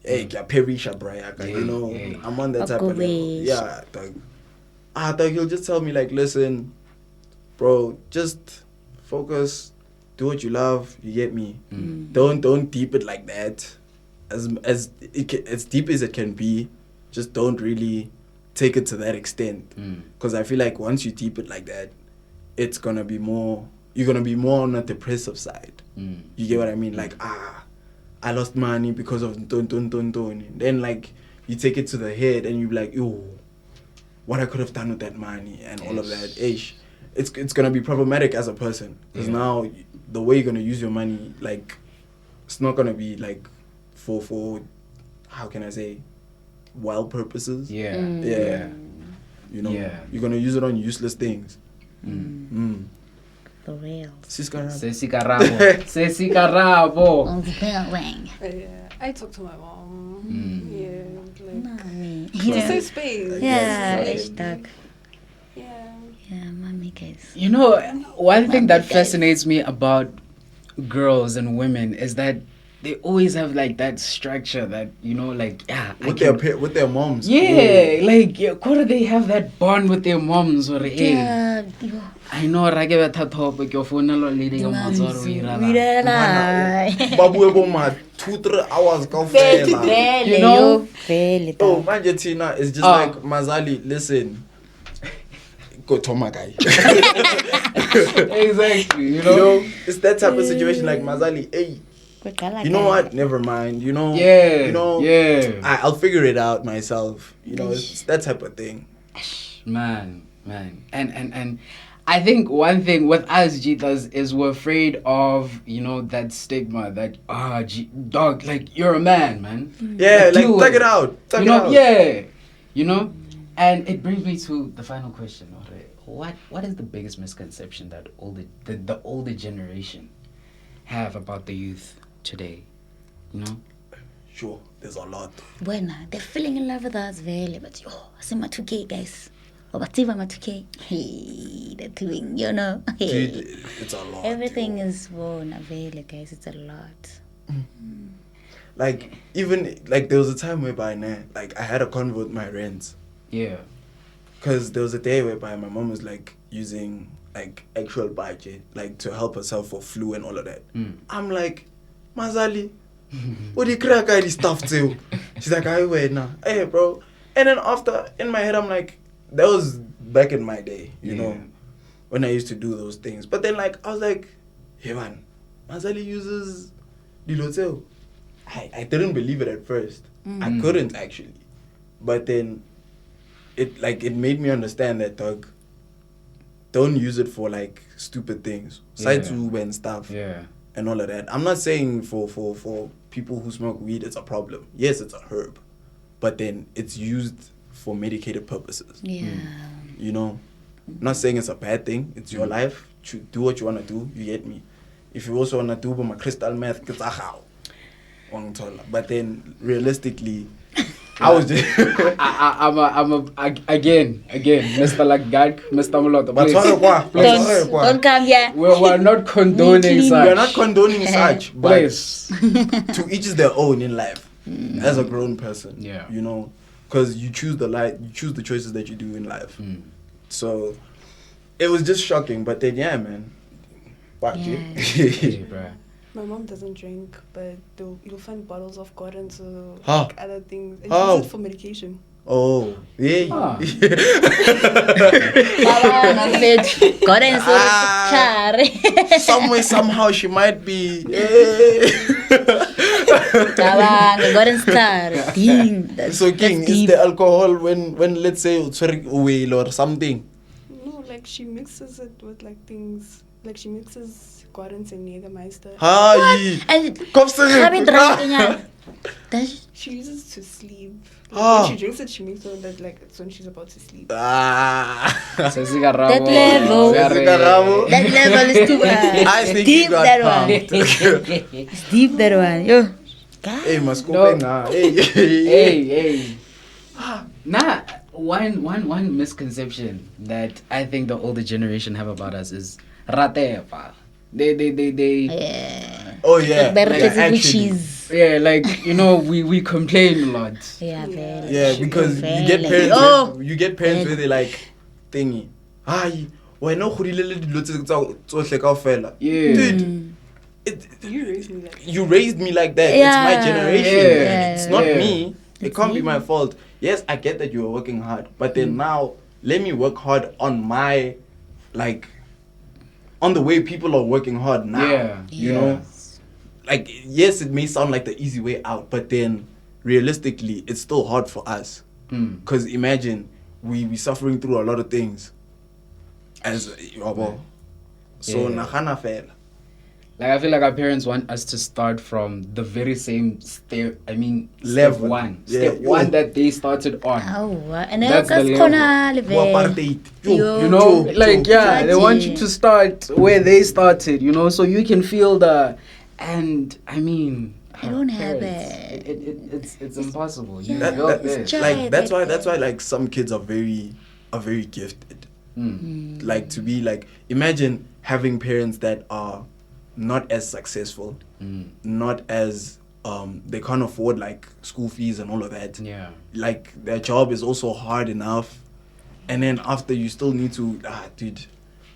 Hey, kya perisha brayaka, Yeah. I'm on that type of level. Akubesh. Yeah, dog. Dog, he'll just tell me like, listen, bro, just focus, do what you love, you get me. Don't deep it like that. As deep as it can be, just don't really take it to that extent. Because I feel like once you deep it like that, it's gonna be more. You're gonna be more on the depressive side. You get what I mean? Like, I lost money because of ton. Then like you take it to the head and you be like, yo, what I could have done with that money and all of that. It's gonna be problematic as a person because now the way you're gonna use your money, like, it's not gonna be like for how can I say, wild purposes. Yeah. You know, you're gonna use it on useless things. For real. Sesi Karabo. On the building. I talk to my mom. Like, Mommy. to save space. Yeah, Like, it's dark. yeah. Yeah, mommy guys. You know, one thing that fascinates me about girls and women is that they always have like that structure that, you know, like, with their moms. Yeah, like, how do they have that bond with their moms? Or, hey, Yeah. I know, Rage Bata topic, your phone, lady, your mom's or we Babu Eboma 2-3 hours go fair. You know? Oh, Manjatina is just like Mazali. Listen, go to my guy. Exactly. You You know, know, it's that type of situation. Like Mazali, hey, you know what? Never mind. You know. Yeah. You know. Yeah. I'll figure it out myself. You know, it's that type of thing. Man. And I think one thing with us Jitas is we're afraid of, you know, that stigma that dog, like, you're a man, man. Yeah, like do take it out. Take you it know, out. yeah. You know? And it brings me to the final question, Ore. What is the biggest misconception that the older generation have about the youth today? You know? Sure, there's a lot. Bueno, they're falling in love with us really, but I see my 2K guys. Or but even my 2K. Hey, they're doing, you know. Hey. Dude, it's a lot. Everything is really, guys. It's a lot. Like, even, like, there was a time whereby, like, I had a convo with my rent. Yeah. Because there was a day whereby my mom was, like, using, like, actual budget, like, to help herself for flu and all of that. I'm like, Mazali, what do you crack this stuff to? She's like, I wait now. Hey, bro. And then after, in my head, I'm like, that was back in my day, you know, when I used to do those things. But then, like, I was like, hey, man, Mazali uses Diloteo. I didn't believe it at first. I couldn't, actually. But then, it made me understand that, dog, don't use it for, like, stupid things. Side-tube and stuff. Yeah. And all of that. I'm not saying for people who smoke weed, it's a problem. Yes, it's a herb. But then, it's used for medicated purposes. Yeah. You know? I'm not saying it's a bad thing. It's your life. Do what you want to do. You get me? If you also want to do my crystal meth, it's a how. But then, realistically, I was just... I'm again, Mr. Lagag, Mr. Moloto. But Don't come here. We're not condoning such. We're not condoning such, but Please. to each is their own in life. As a grown person. Yeah. You know? Because you choose the choices that you do in life. So, it was just shocking. But then, yeah, man. Fuck you. Hey, bruh. My mom doesn't drink, but you'll find bottles of God and Huh. other things. And How? use it for medication. Oh, yeah. Ah. Somewhere, somehow, she might be. So, King, is the alcohol when let's say it's whale or something? No, like she mixes it with like things. Like she mixes Gordon's and Jägermeister. Hi. And She uses it to sleep. Like, Ah. when she drinks it, she makes it that like it's when she's about to sleep. That level. That level is too I think deep. you got That one. pumped. It's deep. That one. Yo. Hey, must No. go. Hey. Nah, one misconception that I think the older generation have about us is ratepa. They Yeah. Oh yeah. Better Like, with actually. cheese. yeah, like, you know, we complain a lot. Yeah, very. Yeah, because you get parents. You get parents where they like thingy. Hi. Why no khudilele dilo tse tsohle kaofela. Yeah. Dude. You raised me like that. You raised me like that. Yeah. It's my generation. Yeah. It's not Yeah. me. It can't be my fault. Yes, I get that you were working hard, but then now let me work hard on my, like, on the way people are working hard now. Yeah. You know, like yes, it may sound like the easy way out, but then realistically, it's still hard for us. Because imagine we suffering through a lot of things as so nagana fela. Like I feel like our parents want us to start from the very same step. I mean, Level. Step one that they started on. And That's the You know, like they want you to start where they started. You know, so you can feel the. And I mean, I don't have parents, it. It's impossible. You Yeah. built this. Like that's why like some kids are very gifted. Like to be like, imagine having parents that are not as successful, not as they can't afford like school fees and all of that. Yeah. Like their job is also hard enough, and then after you still need to dude,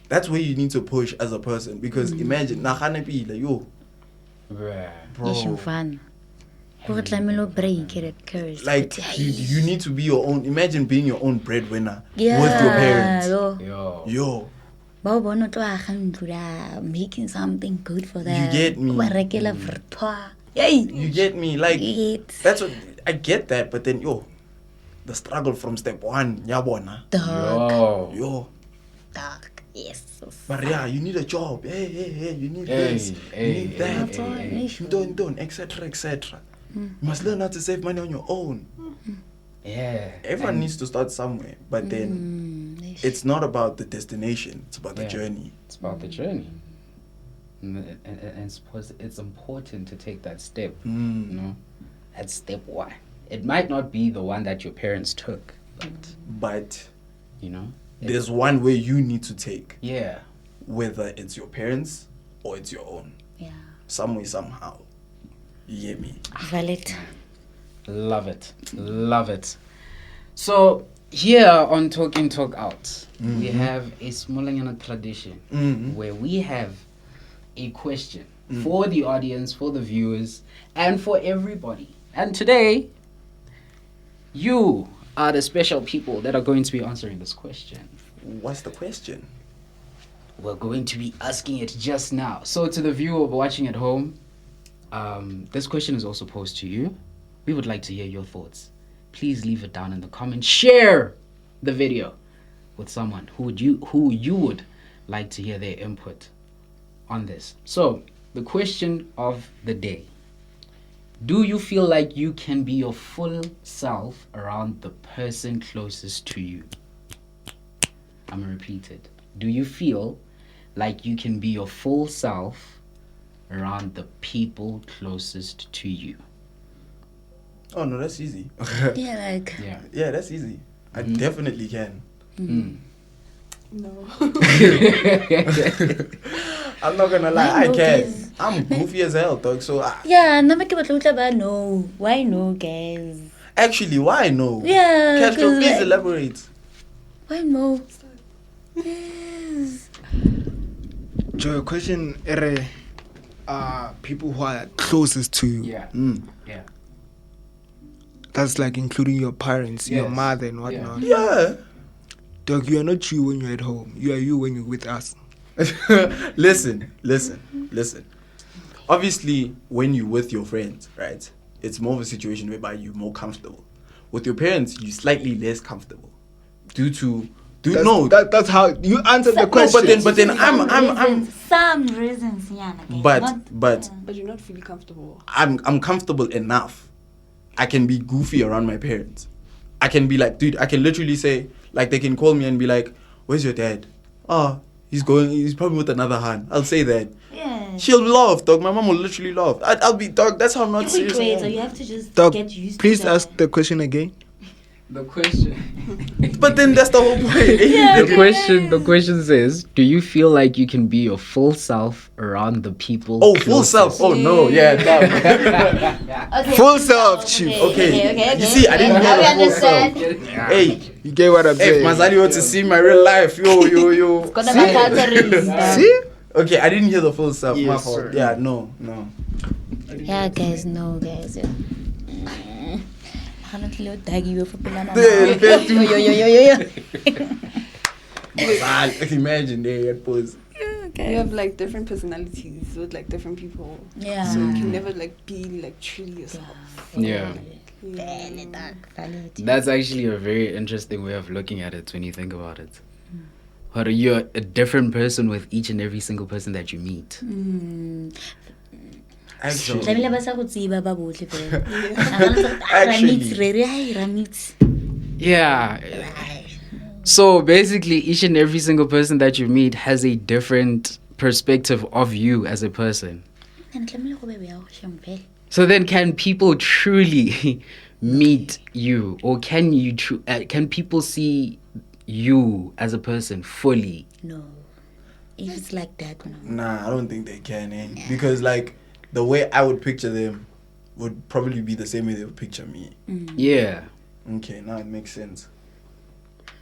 that's where you need to push as a person, because imagine yo, It's fun. like you need to be your own. Imagine being your own breadwinner with your parents. Yo. Making something good for them. You get me? You get me? Like that's what I get that, but then the struggle from step one, yabona. Yo. Dark. Yes. But yeah, you need a job. Hey, you need this. You need that. Don't, etc. You must learn how to save money on your own. Yeah. Everyone needs to start somewhere, but then it's not about the destination. It's about the journey. It's about the journey. And suppose it's important to take that step. You know, that's step one. It might not be the one that your parents took, but you know, there's one way you need to take. Yeah. Whether it's your parents or it's your own. Yeah. Some way, somehow. You get me? Valid. Love it. So here on Talk In Talk Out, we have a Mlangeni tradition where we have a question for the audience, for the viewers, and for everybody. And today, you are the special people that are going to be answering this question. What's the question? We're going to be asking it just now. So to the viewer watching at home, this question is also posed to you. We would like to hear your thoughts. Please leave it down in the comments. Share the video with someone who you would like to hear their input on this. So the question of the day: do you feel like you can be your full self around the person closest to you? I'm gonna repeat it. Do you feel like you can be your full self around the people closest to you? Oh no, that's easy. Yeah, that's easy. I definitely can. No. I'm not gonna lie, I can. I'm goofy as hell, dog. So no. Why no, guys? actually, why no? Yeah. Castro, 'cause, please like, elaborate. why no? Yes. Joe, question people who are closest to you. Yeah. Yeah. That's like including your parents, your Yes. mother and whatnot. Yeah. Dog, you are not you when you're at home. You are you when you're with us. Listen. Obviously, when you're with your friends, right, it's more of a situation whereby you're more comfortable. With your parents, you're slightly less comfortable That's how you answered the question. No, but then I'm some reasons, yeah. but you're not fully comfortable. I'm comfortable enough. I can be goofy around my parents. I can be like, dude, I can literally say, like, they can call me and be like, where's your dad? Oh, he's probably with another hand. I'll say that. Yeah. She'll laugh, dog. My mom will literally laugh. I'll be, dog, that's how I'm not serious. Wait, so you have to just Dog, get used please to that. ask the question again. The question. But then that's the whole point. The question says, do you feel like you can be your full self around the people? Oh, full self. Oh, no. Yeah. Okay, Full self, chief. Okay. You see, I didn't hear the full self. Hey, You get what I'm saying? Mazali wants to see my real life. Yo. Gonna be culturally. See? Okay, I didn't hear the full self. My Yes, fault. sir. Yeah, no. Yeah, guys, no, guys. Yo. Imagine they had pose. You have like different personalities with like different people. Yeah. So you can never like be like truly yourself. Yeah. Yeah. That's actually a very interesting way of looking at it when you think about it. How you're a different person with each and every single person that you meet. Actually, tlamehile ba sa go tseba ba botlhe fela. Actually. Ramits. Yeah. So basically, each and every single person that you meet has a different perspective of you as a person. And tlamehile go be bjao, Champagne. So then, can people truly meet you, or can you? Can people see you as a person fully? No. If it's like that, no. Nah, I don't think they can, because like the way I would picture them would probably be the same way they would picture me. Yeah. Okay, now it makes sense.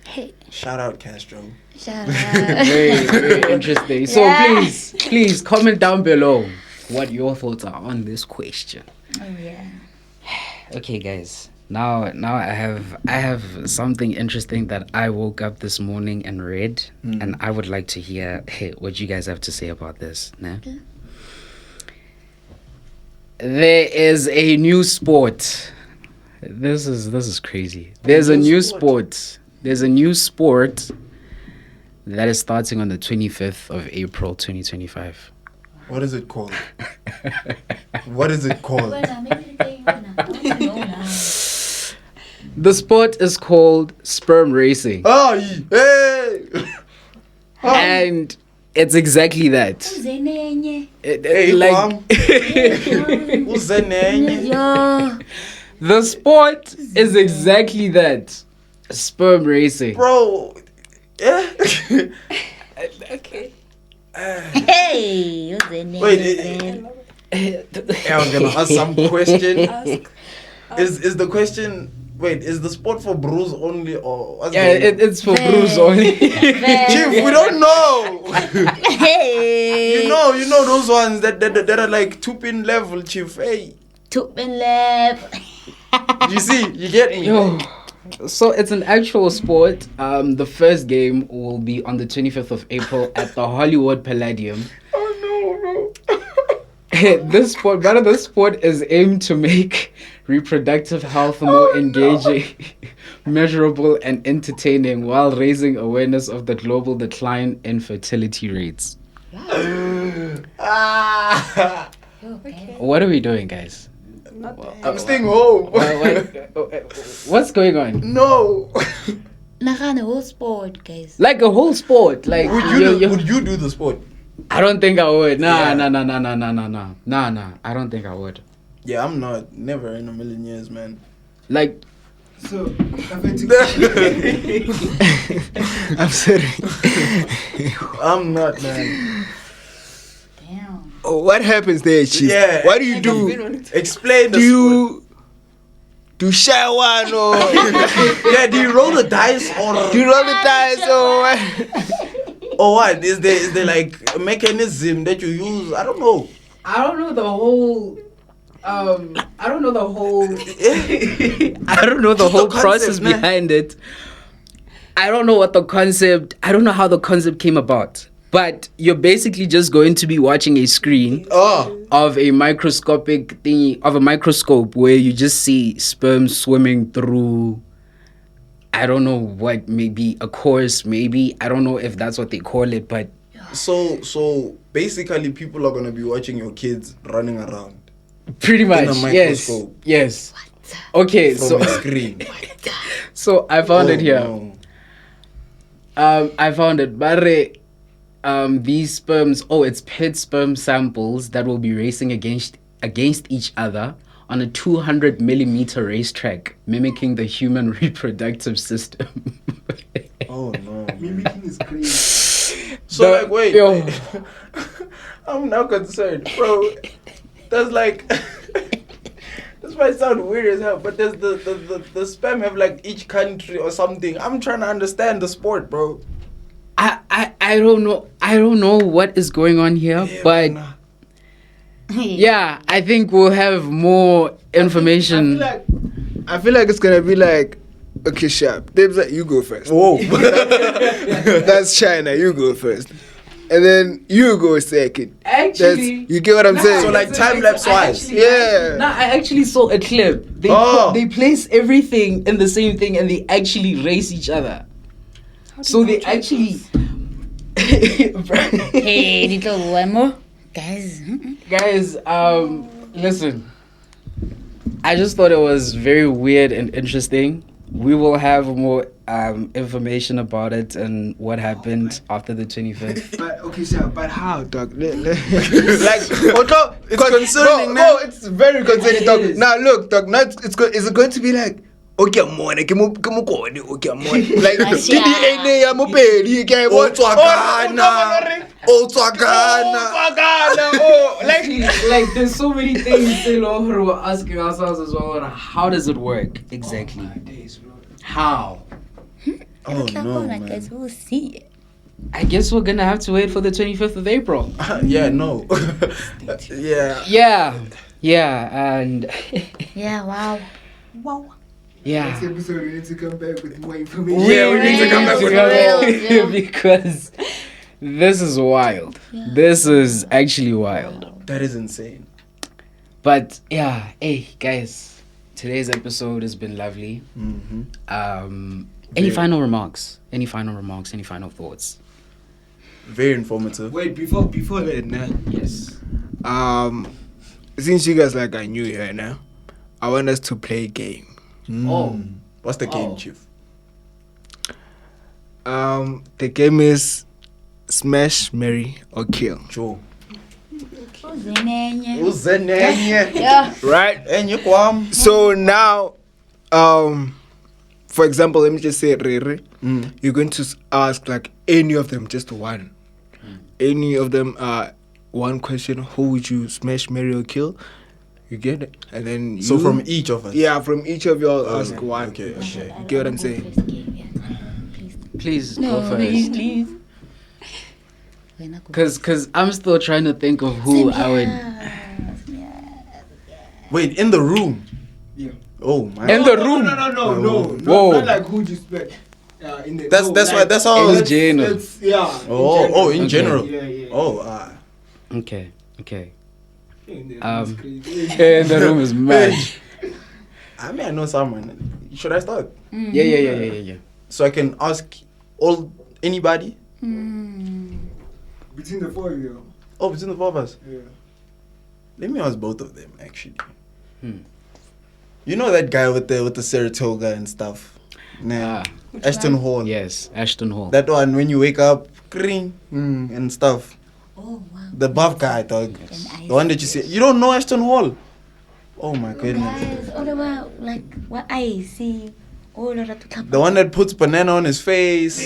Hey, Shout out Castro. shout out. Very, very interesting. So Yeah. please comment down below what your thoughts are on this question. Oh yeah. Okay, guys. Now I have something interesting that I woke up this morning and read, and I would like to hear what you guys have to say about this. Nah? Okay. There is a new sport. This is crazy. There's a new sport. There's a new sport that is starting on the 25th of April 2025. What is it called? What is it called? The sport is called sperm racing. Oh, hey! And it's exactly that. Zenenye. Hey, Like Who's the name? Yo. the sport is exactly that. Sperm racing. Bro, yeah. Okay. Hey, Zenenye. Wait, I was gonna ask some question. Ask. Is the question? Wait, is the sport for bros only or? What's Yeah, the, it's for Bruce only. Chief, we don't know. Hey. you know those ones that are like 2-pin level, Chief. Hey, Tupin left. you see, you get me. Yo. So it's an actual sport. The first game will be on the 25th of April at the Hollywood Palladium. Oh no, bro. This sport is aimed to make reproductive health more engaging, measurable, and entertaining while raising awareness of the global decline in fertility rates. Ah, Okay. What are we doing, guys? Not bad. I'm staying home. What's going on? No. Naga the whole sport, guys. Like a whole sport. Like Would you do the sport? I don't think I would. Yeah. Nah. I don't think I would. Yeah, I'm not. Never in a million years, man. Like, So, I'm sorry. I'm not, man. Damn. Oh, what happens there, Chief? Yeah. What do you I've do? been on it. Explain the Do sport. you do shy one or Yeah, do you roll the dice or do you roll the dice or what? or what? Is there like a mechanism that you use? I don't know. I don't know the whole. I don't know the whole. I don't know the Just the whole concept, process man. behind it. I don't know what the concept. I don't know how the concept came about. But you're basically just going to be watching a screen Oh, of a microscopic thingy, of a microscope where you just see sperm swimming through. I don't know what, maybe a course, maybe. I don't know if that's what they call it, but so basically, people are gonna be watching your kids running around pretty much. a Yes. microscope. Yes. Okay, from so a screen. so I found it here. No. I found it. But these sperms, it's pit sperm samples that will be racing against each other on a 200 millimeter racetrack, mimicking the human reproductive system. Oh no. Mimicking is crazy. So The- like, wait. yo. I'm now concerned, bro. There's like. This might sound weird as hell, but there's the sperm have like each country or something. I'm trying to understand the sport, bro. I don't know. I don't know what is going on here, but nah. yeah, I think we'll have more information. I feel like it's gonna be like, okay, Sharp, Debs, you go first. Whoa. That's China. You go first. and then you go second. Actually, you get what I'm saying? So like time-lapse wise. Yeah. I actually saw a clip. They they place everything in the same thing and they actually race each other. How do So you they know actually. Hey, little one more. Guys. Guys, listen. I just thought it was very weird and interesting. We will have more information about it and what happened after the 25th. But okay, sir. But how, dog? Like, although It's concerning, no, it's very concerning, It dog. is. Now, look, dog. Now, is it going to be like? Okay, more. Okay, more. Okay, more. Like, Asia. DNA, I'm okay. Okay, what? Otswagana. Oh, like there's so many things we're asking ourselves as well. How does it work exactly? How? Oh no, man. Guys, we'll see. I guess we're gonna have to wait for the 25th of April. Yeah, no. Yeah. Yeah, and Yeah, wow. yeah. Next episode, we need to come back with more information. Yeah, we need to come back with real. because this is wild. This is actually wild. That is insane. But yeah, hey guys, today's episode has been lovely. Mm-hmm. Any final remarks? Any final thoughts? Very informative. Wait, before that, nah. Yes. Since you guys like are new here now, I want us to play a game. Oh. What's the game, Oh. Chief? The game is Smash, Marry, or Kill. Joe. Uzenenye. Uzenenye. Yeah. Right? Enye kwam. So now, for example, let me just say Rere. You're going to ask like any of them, just one. Any of them, one question. Who would you smash, marry, or kill? You get it, and then you, So from each of us. yeah, from each of y'all Oh, ask one. Okay. You get what I'm saying? Please No, go first. please. Cause I'm still trying to think of who I would. Wait, in the room. Yeah. Oh my. In the room. No. Whoa. Not like who you smash. In the, That's no, why that's how. In general. Yeah. In Okay. general. Yeah. Oh. Okay. Yeah, In the room is mad. I mean, I know someone. Should I start? Yeah. So I can ask anybody. Between the four of you. Oh, between the four of us. Yeah. Let me ask both of them actually. Hmm. You know that guy with the Saratoga and stuff? Nah. Ashton Hall. Yes, Ashton Hall. That one when you wake up, green and stuff. Oh, wow. The buff guy, dog. Yes. The one that you see. You don't know Ashton Hall? Oh my goodness. Guys, all about like what I see. All of that. The one that puts banana on his face.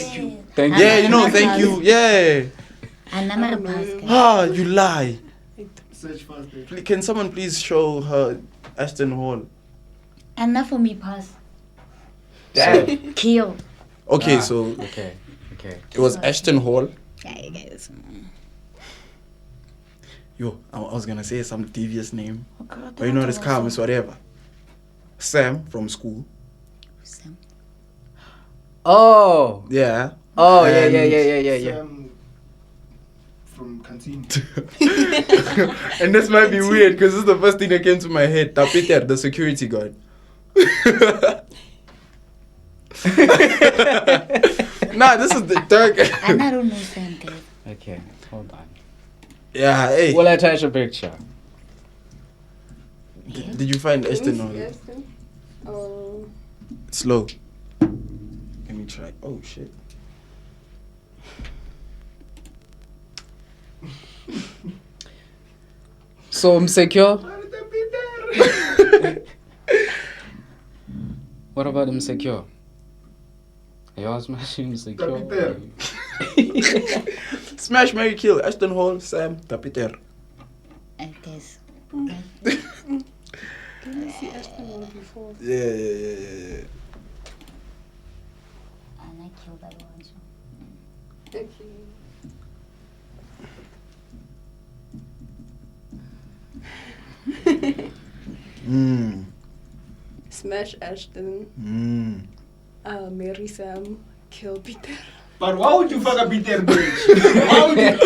Thank Yeah, you know, thank you. Yeah. And I'm a pass. Ah, you lie. Search faster. Can someone please show her Ashton Hall? And not for me, pass. Damn. Kill. Okay, Ah. so Okay. it was Ashton Hall. Yeah, guys. Yo, I was gonna say some devious name. Okay, But you know, it's calm, it's whatever. Sam from school. Sam. Oh. Yeah. Oh And- yeah. From canteen. And this might be weird because this is the first thing that came to my head. Tapiter, the security guard. Nah, this is the dark. And I don't know Sam, guys. Okay, hold on. Yeah, hey. Will I attach a picture? Did you find Ashton Hall? Yes. Oh. Slow. Let me try. Oh shit. So I'm secure. What about him secure? Y'all smashing him secure. Smash, Mary, kill. Ashton Hall, Sam, Tapiter. I guess. Didn't I see Ashton Hall before? Yeah. And I killed that one. Okay. Smash Ashton. Marry Sam. Kill Peter. But why would you fuck a Peter, bitch? Why would you?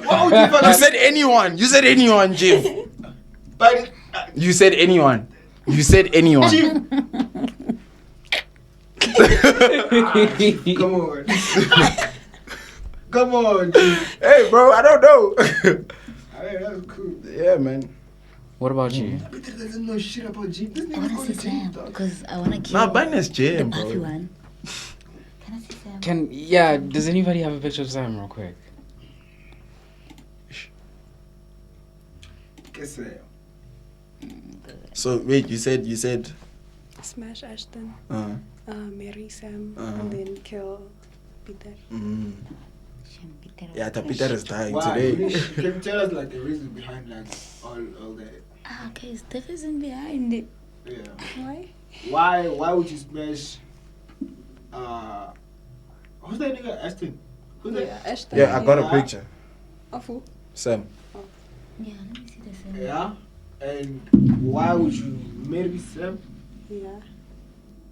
Why would you fuck You said anyone. You said anyone, Jim. But You said anyone. You said anyone. come on. Come on, G. Hey, bro, I don't know. Alright, that's cool. Yeah, man. What about you? Peter doesn't know shit about G. This I nigga's wanna going see to Sam G, dog. because I wanna kill. Nah, mine is the Jim, puffy bro. one. Can I see Sam? Does anybody have a picture of Sam real quick? Guess that. So wait, you said. Smash Ashton, marry Sam, Uh-huh. and then kill Peter. Mm. Shame, Peter. Yeah, the Peter is dying Why? today. Can you tell us like the reason behind like all that? Ah, okay, it's the reason behind it. Yeah. Why? Why would you smash? Who's that nigga? Ashton. Who's that? Yeah, Ashton. Yeah, I got a picture. Of who? Sam. Yeah, let me see the Sam. Yeah. And why would you marry Sam? Yeah.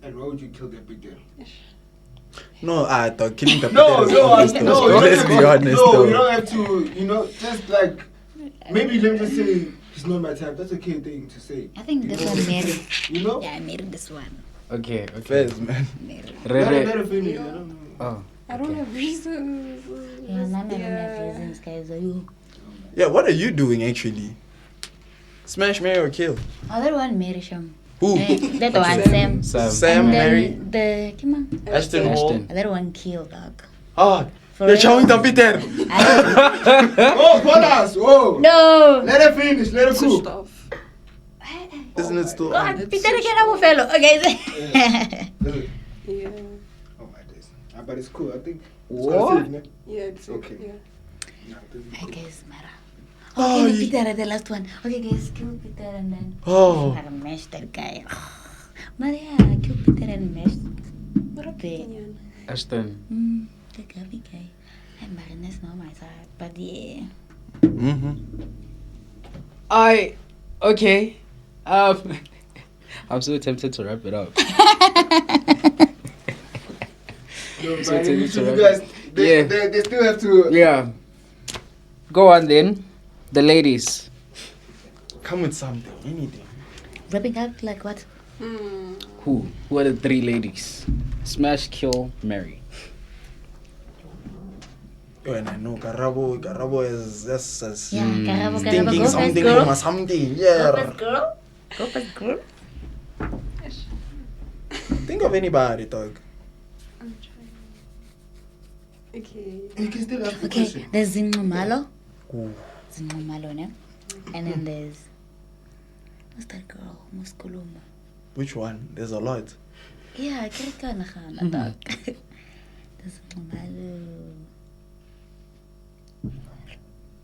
And why would you kill that big girl? No, I thought killing the No, Peter is no, honest, though. Let's be honest, no, though. you don't have to. You know, just like maybe let me just say he's not my type. That's a okay thing to say. I think this one married. You know. Yeah, I married this one. Okay. Fez, man. Married. Let her finish. I don't know. Oh. I don't have reasons. Yeah, none of them have reasons, guys. Are you? Yeah, what are you doing actually? Smash, marry, or kill? Other one married him. Who? That one Sam. Sam, And marry. then the come on. Ashton Hall. Ashton. Other one killed dog. Ah, For you're real. showing the Peter. Oh, Polas! Whoa! No. Let her finish. Let her Switched cook. off. Isn't it still God, on? Peter again, I'm a fellow. Okay. Yeah. Oh my days. But it's cool. I think. What? Yeah, it's Okay. Yeah. Okay, guys, Mara. Oh, Okay, you- Peter, the last one. Okay, guys, kill Peter and then. Oh. Mara, mash that guy. Maria, kill Peter and mash. What a bit. Ashton. The gubby guy. And Marina's not my side, but yeah. Mm-hmm. Okay. I'm so tempted to wrap it up. No, So but to- you to two wrap- guys, Yeah. they still have to. Yeah. Go on then. The ladies. Come with something, anything. Wrapping up like what? Who are the three ladies? Smash, kill, marry. Oh, and I know Garabo is just Yeah, Karabo, thinking go first, something girl. over something. Go Yeah. first, girl. Go first, girl. Think of anybody, dog. I'm trying. Okay. You can still ask the Okay, question. there's Zingumalo. Ooh. Zingumalo, ne? And then there's. What's that girl? Muskuluma. Which one? There's a lot. Yeah, Kirika Nahana, dog. There's Zingumalo.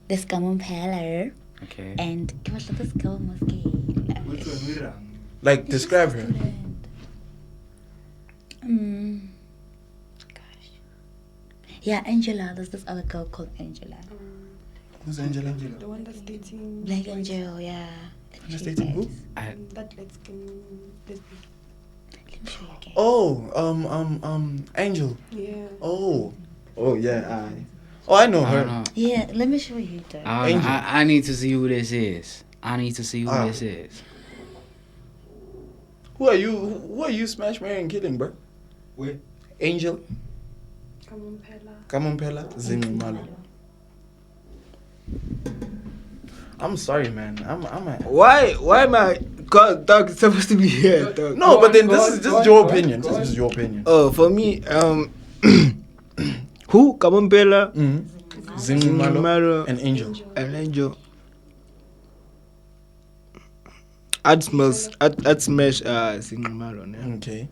There's Kamumpala. Okay. And what's this girl? Which one we rang? Like, describe her. Gosh. Yeah, Angela. There's this other girl called Angela. Who's Angela? The one that's dating. Black Angel, yeah. Who's dating who? That light skin lesbian. Let me show you again. Oh, Angel. Yeah. Oh, yeah. I know I her. don't know. Yeah, let me show you that. I don't know. Angel. I need to see who this is. This is. Who are you smash, marry, and killing, bro? Where? Angel, Come on, Kamumpela, Pella. Zingumalo. I'm sorry, man. I'm a... Why am I? God, dog, it's supposed to be here, dog. No, but then Go this on, is go just on, your go on, opinion. go This on. is your opinion. Oh, for me, who? Kamumpela, Mm-hmm. Zingumalo Zingumalo, and Angel. and Angel. I'd smash Zingumalo, ne? Okay.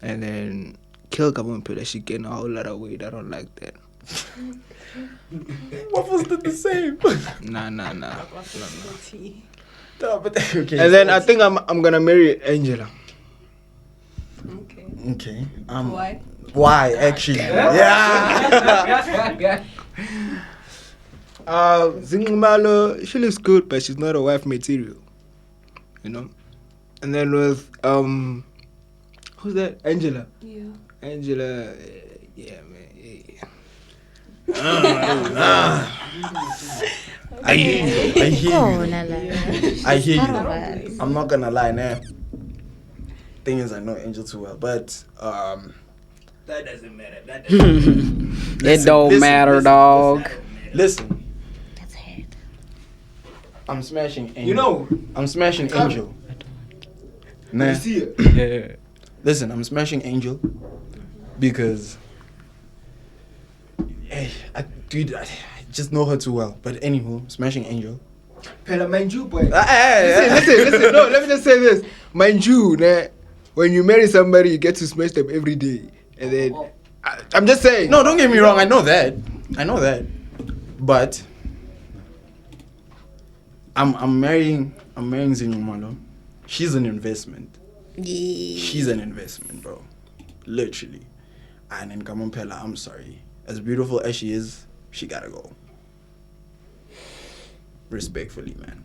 And then kill Kamumpela. She gained a whole lot of weight. I don't like that. What was the same? Nah. Tea. No, but okay. And then I think I'm gonna marry Angela. Okay. Okay. Why? Why actually? Yeah. Zingumalo, she looks good, but she's not a wife material. You know? And then with who's that? Angela. Yeah. Angela, yeah, man. Yeah. I hear you. I hear Oh, you. Lala. I hear Horrible. you. I'm not gonna lie, nah. Thing is, I know Angel too well, but That doesn't matter. That It don't matter, dog. Listen, That's hard. I'm smashing Angel. You know, I'm smashing Angel. Nah. you see it. Yeah. Listen, I'm smashing Angel because, hey, dude, I just know her too well. But anywho, smashing Angel. Pella, mind you, boy. Hey, Listen. No, let me just say this. Mind you, nah, when you marry somebody, you get to smash them every day. And then, I'm just saying. No, don't get me wrong. I know that. But I'm marrying Zinyumalo. She's an investment. Yeah. She's an investment, bro. Literally. And then Kamompela, I'm sorry. As beautiful as she is, she gotta go. Respectfully, man.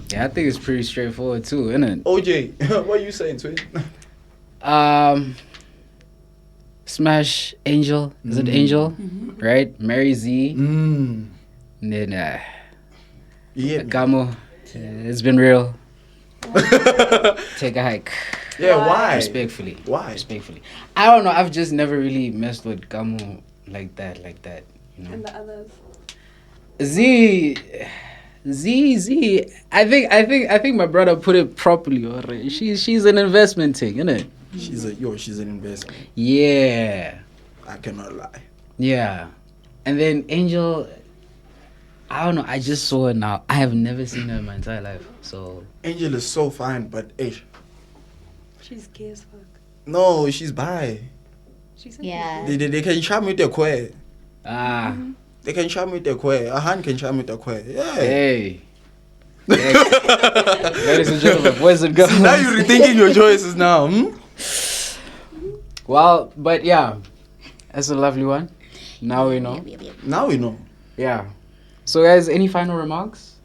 Yeah, I think it's pretty straightforward too, isn't it? OJ, what are you saying, Twin? Smash Angel. Is it Angel? Right? Marry Z. Mm. And then Yeah. Gamo. It's been real. Take a hike. Yeah, why? Respectfully. Why? Respectfully. I don't know. I've just never really messed with Gamo like that. You know. And the others. Z. I think my brother put it properly. Already. She's an investment thing, isn't it? She's an investment. Yeah. I cannot lie. Yeah. And then Angel, I don't know. I just saw her now. I have never seen her in my entire life. So Angel is so fine, but hey, She's gay as fuck. no, she's bi. She said Yeah. They can charm with their queer. They can charm with their queer. A hand can charm with their queer. Yeah. Hey. Ladies and gentlemen, boys and girls. See, now you're rethinking your choices now. Well, but yeah, that's a lovely one. Now we know. Yep. Now we know. Yeah. So, guys, any final remarks?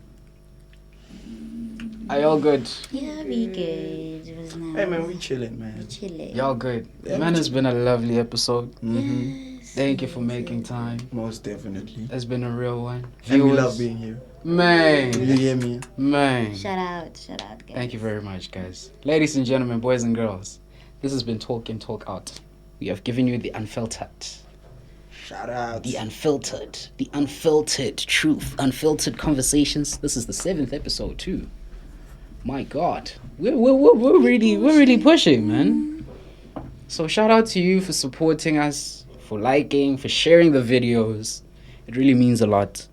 Are y'all good? Yeah, we good. It was nice. Hey man, we chilling, man. Chilling. Y'all good. Yeah, Man, it's been a lovely episode. Mm-hmm. Yes, Thank you for yes, making yes. time. Most definitely. It's been a real one. And we Viewers, love being here. Man. You hear me? Man. Shout out, guys. Thank you very much, guys. Ladies and gentlemen, boys and girls, this has been Talk In, Talk Out. We have given you the unfiltered, Shout out. the unfiltered truth, unfiltered conversations. This is the 7th episode too. My God, we're really pushing, man. So shout out to you for supporting us, for liking, for sharing the videos. It really means a lot.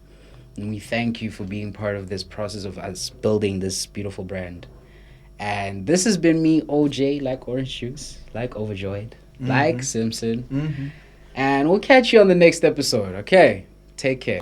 And we thank you for being part of this process of us building this beautiful brand. And this has been me, OJ, like Orange Juice, like Overjoyed, like Simpson. Mm-hmm. And we'll catch you on the next episode, okay? Take care.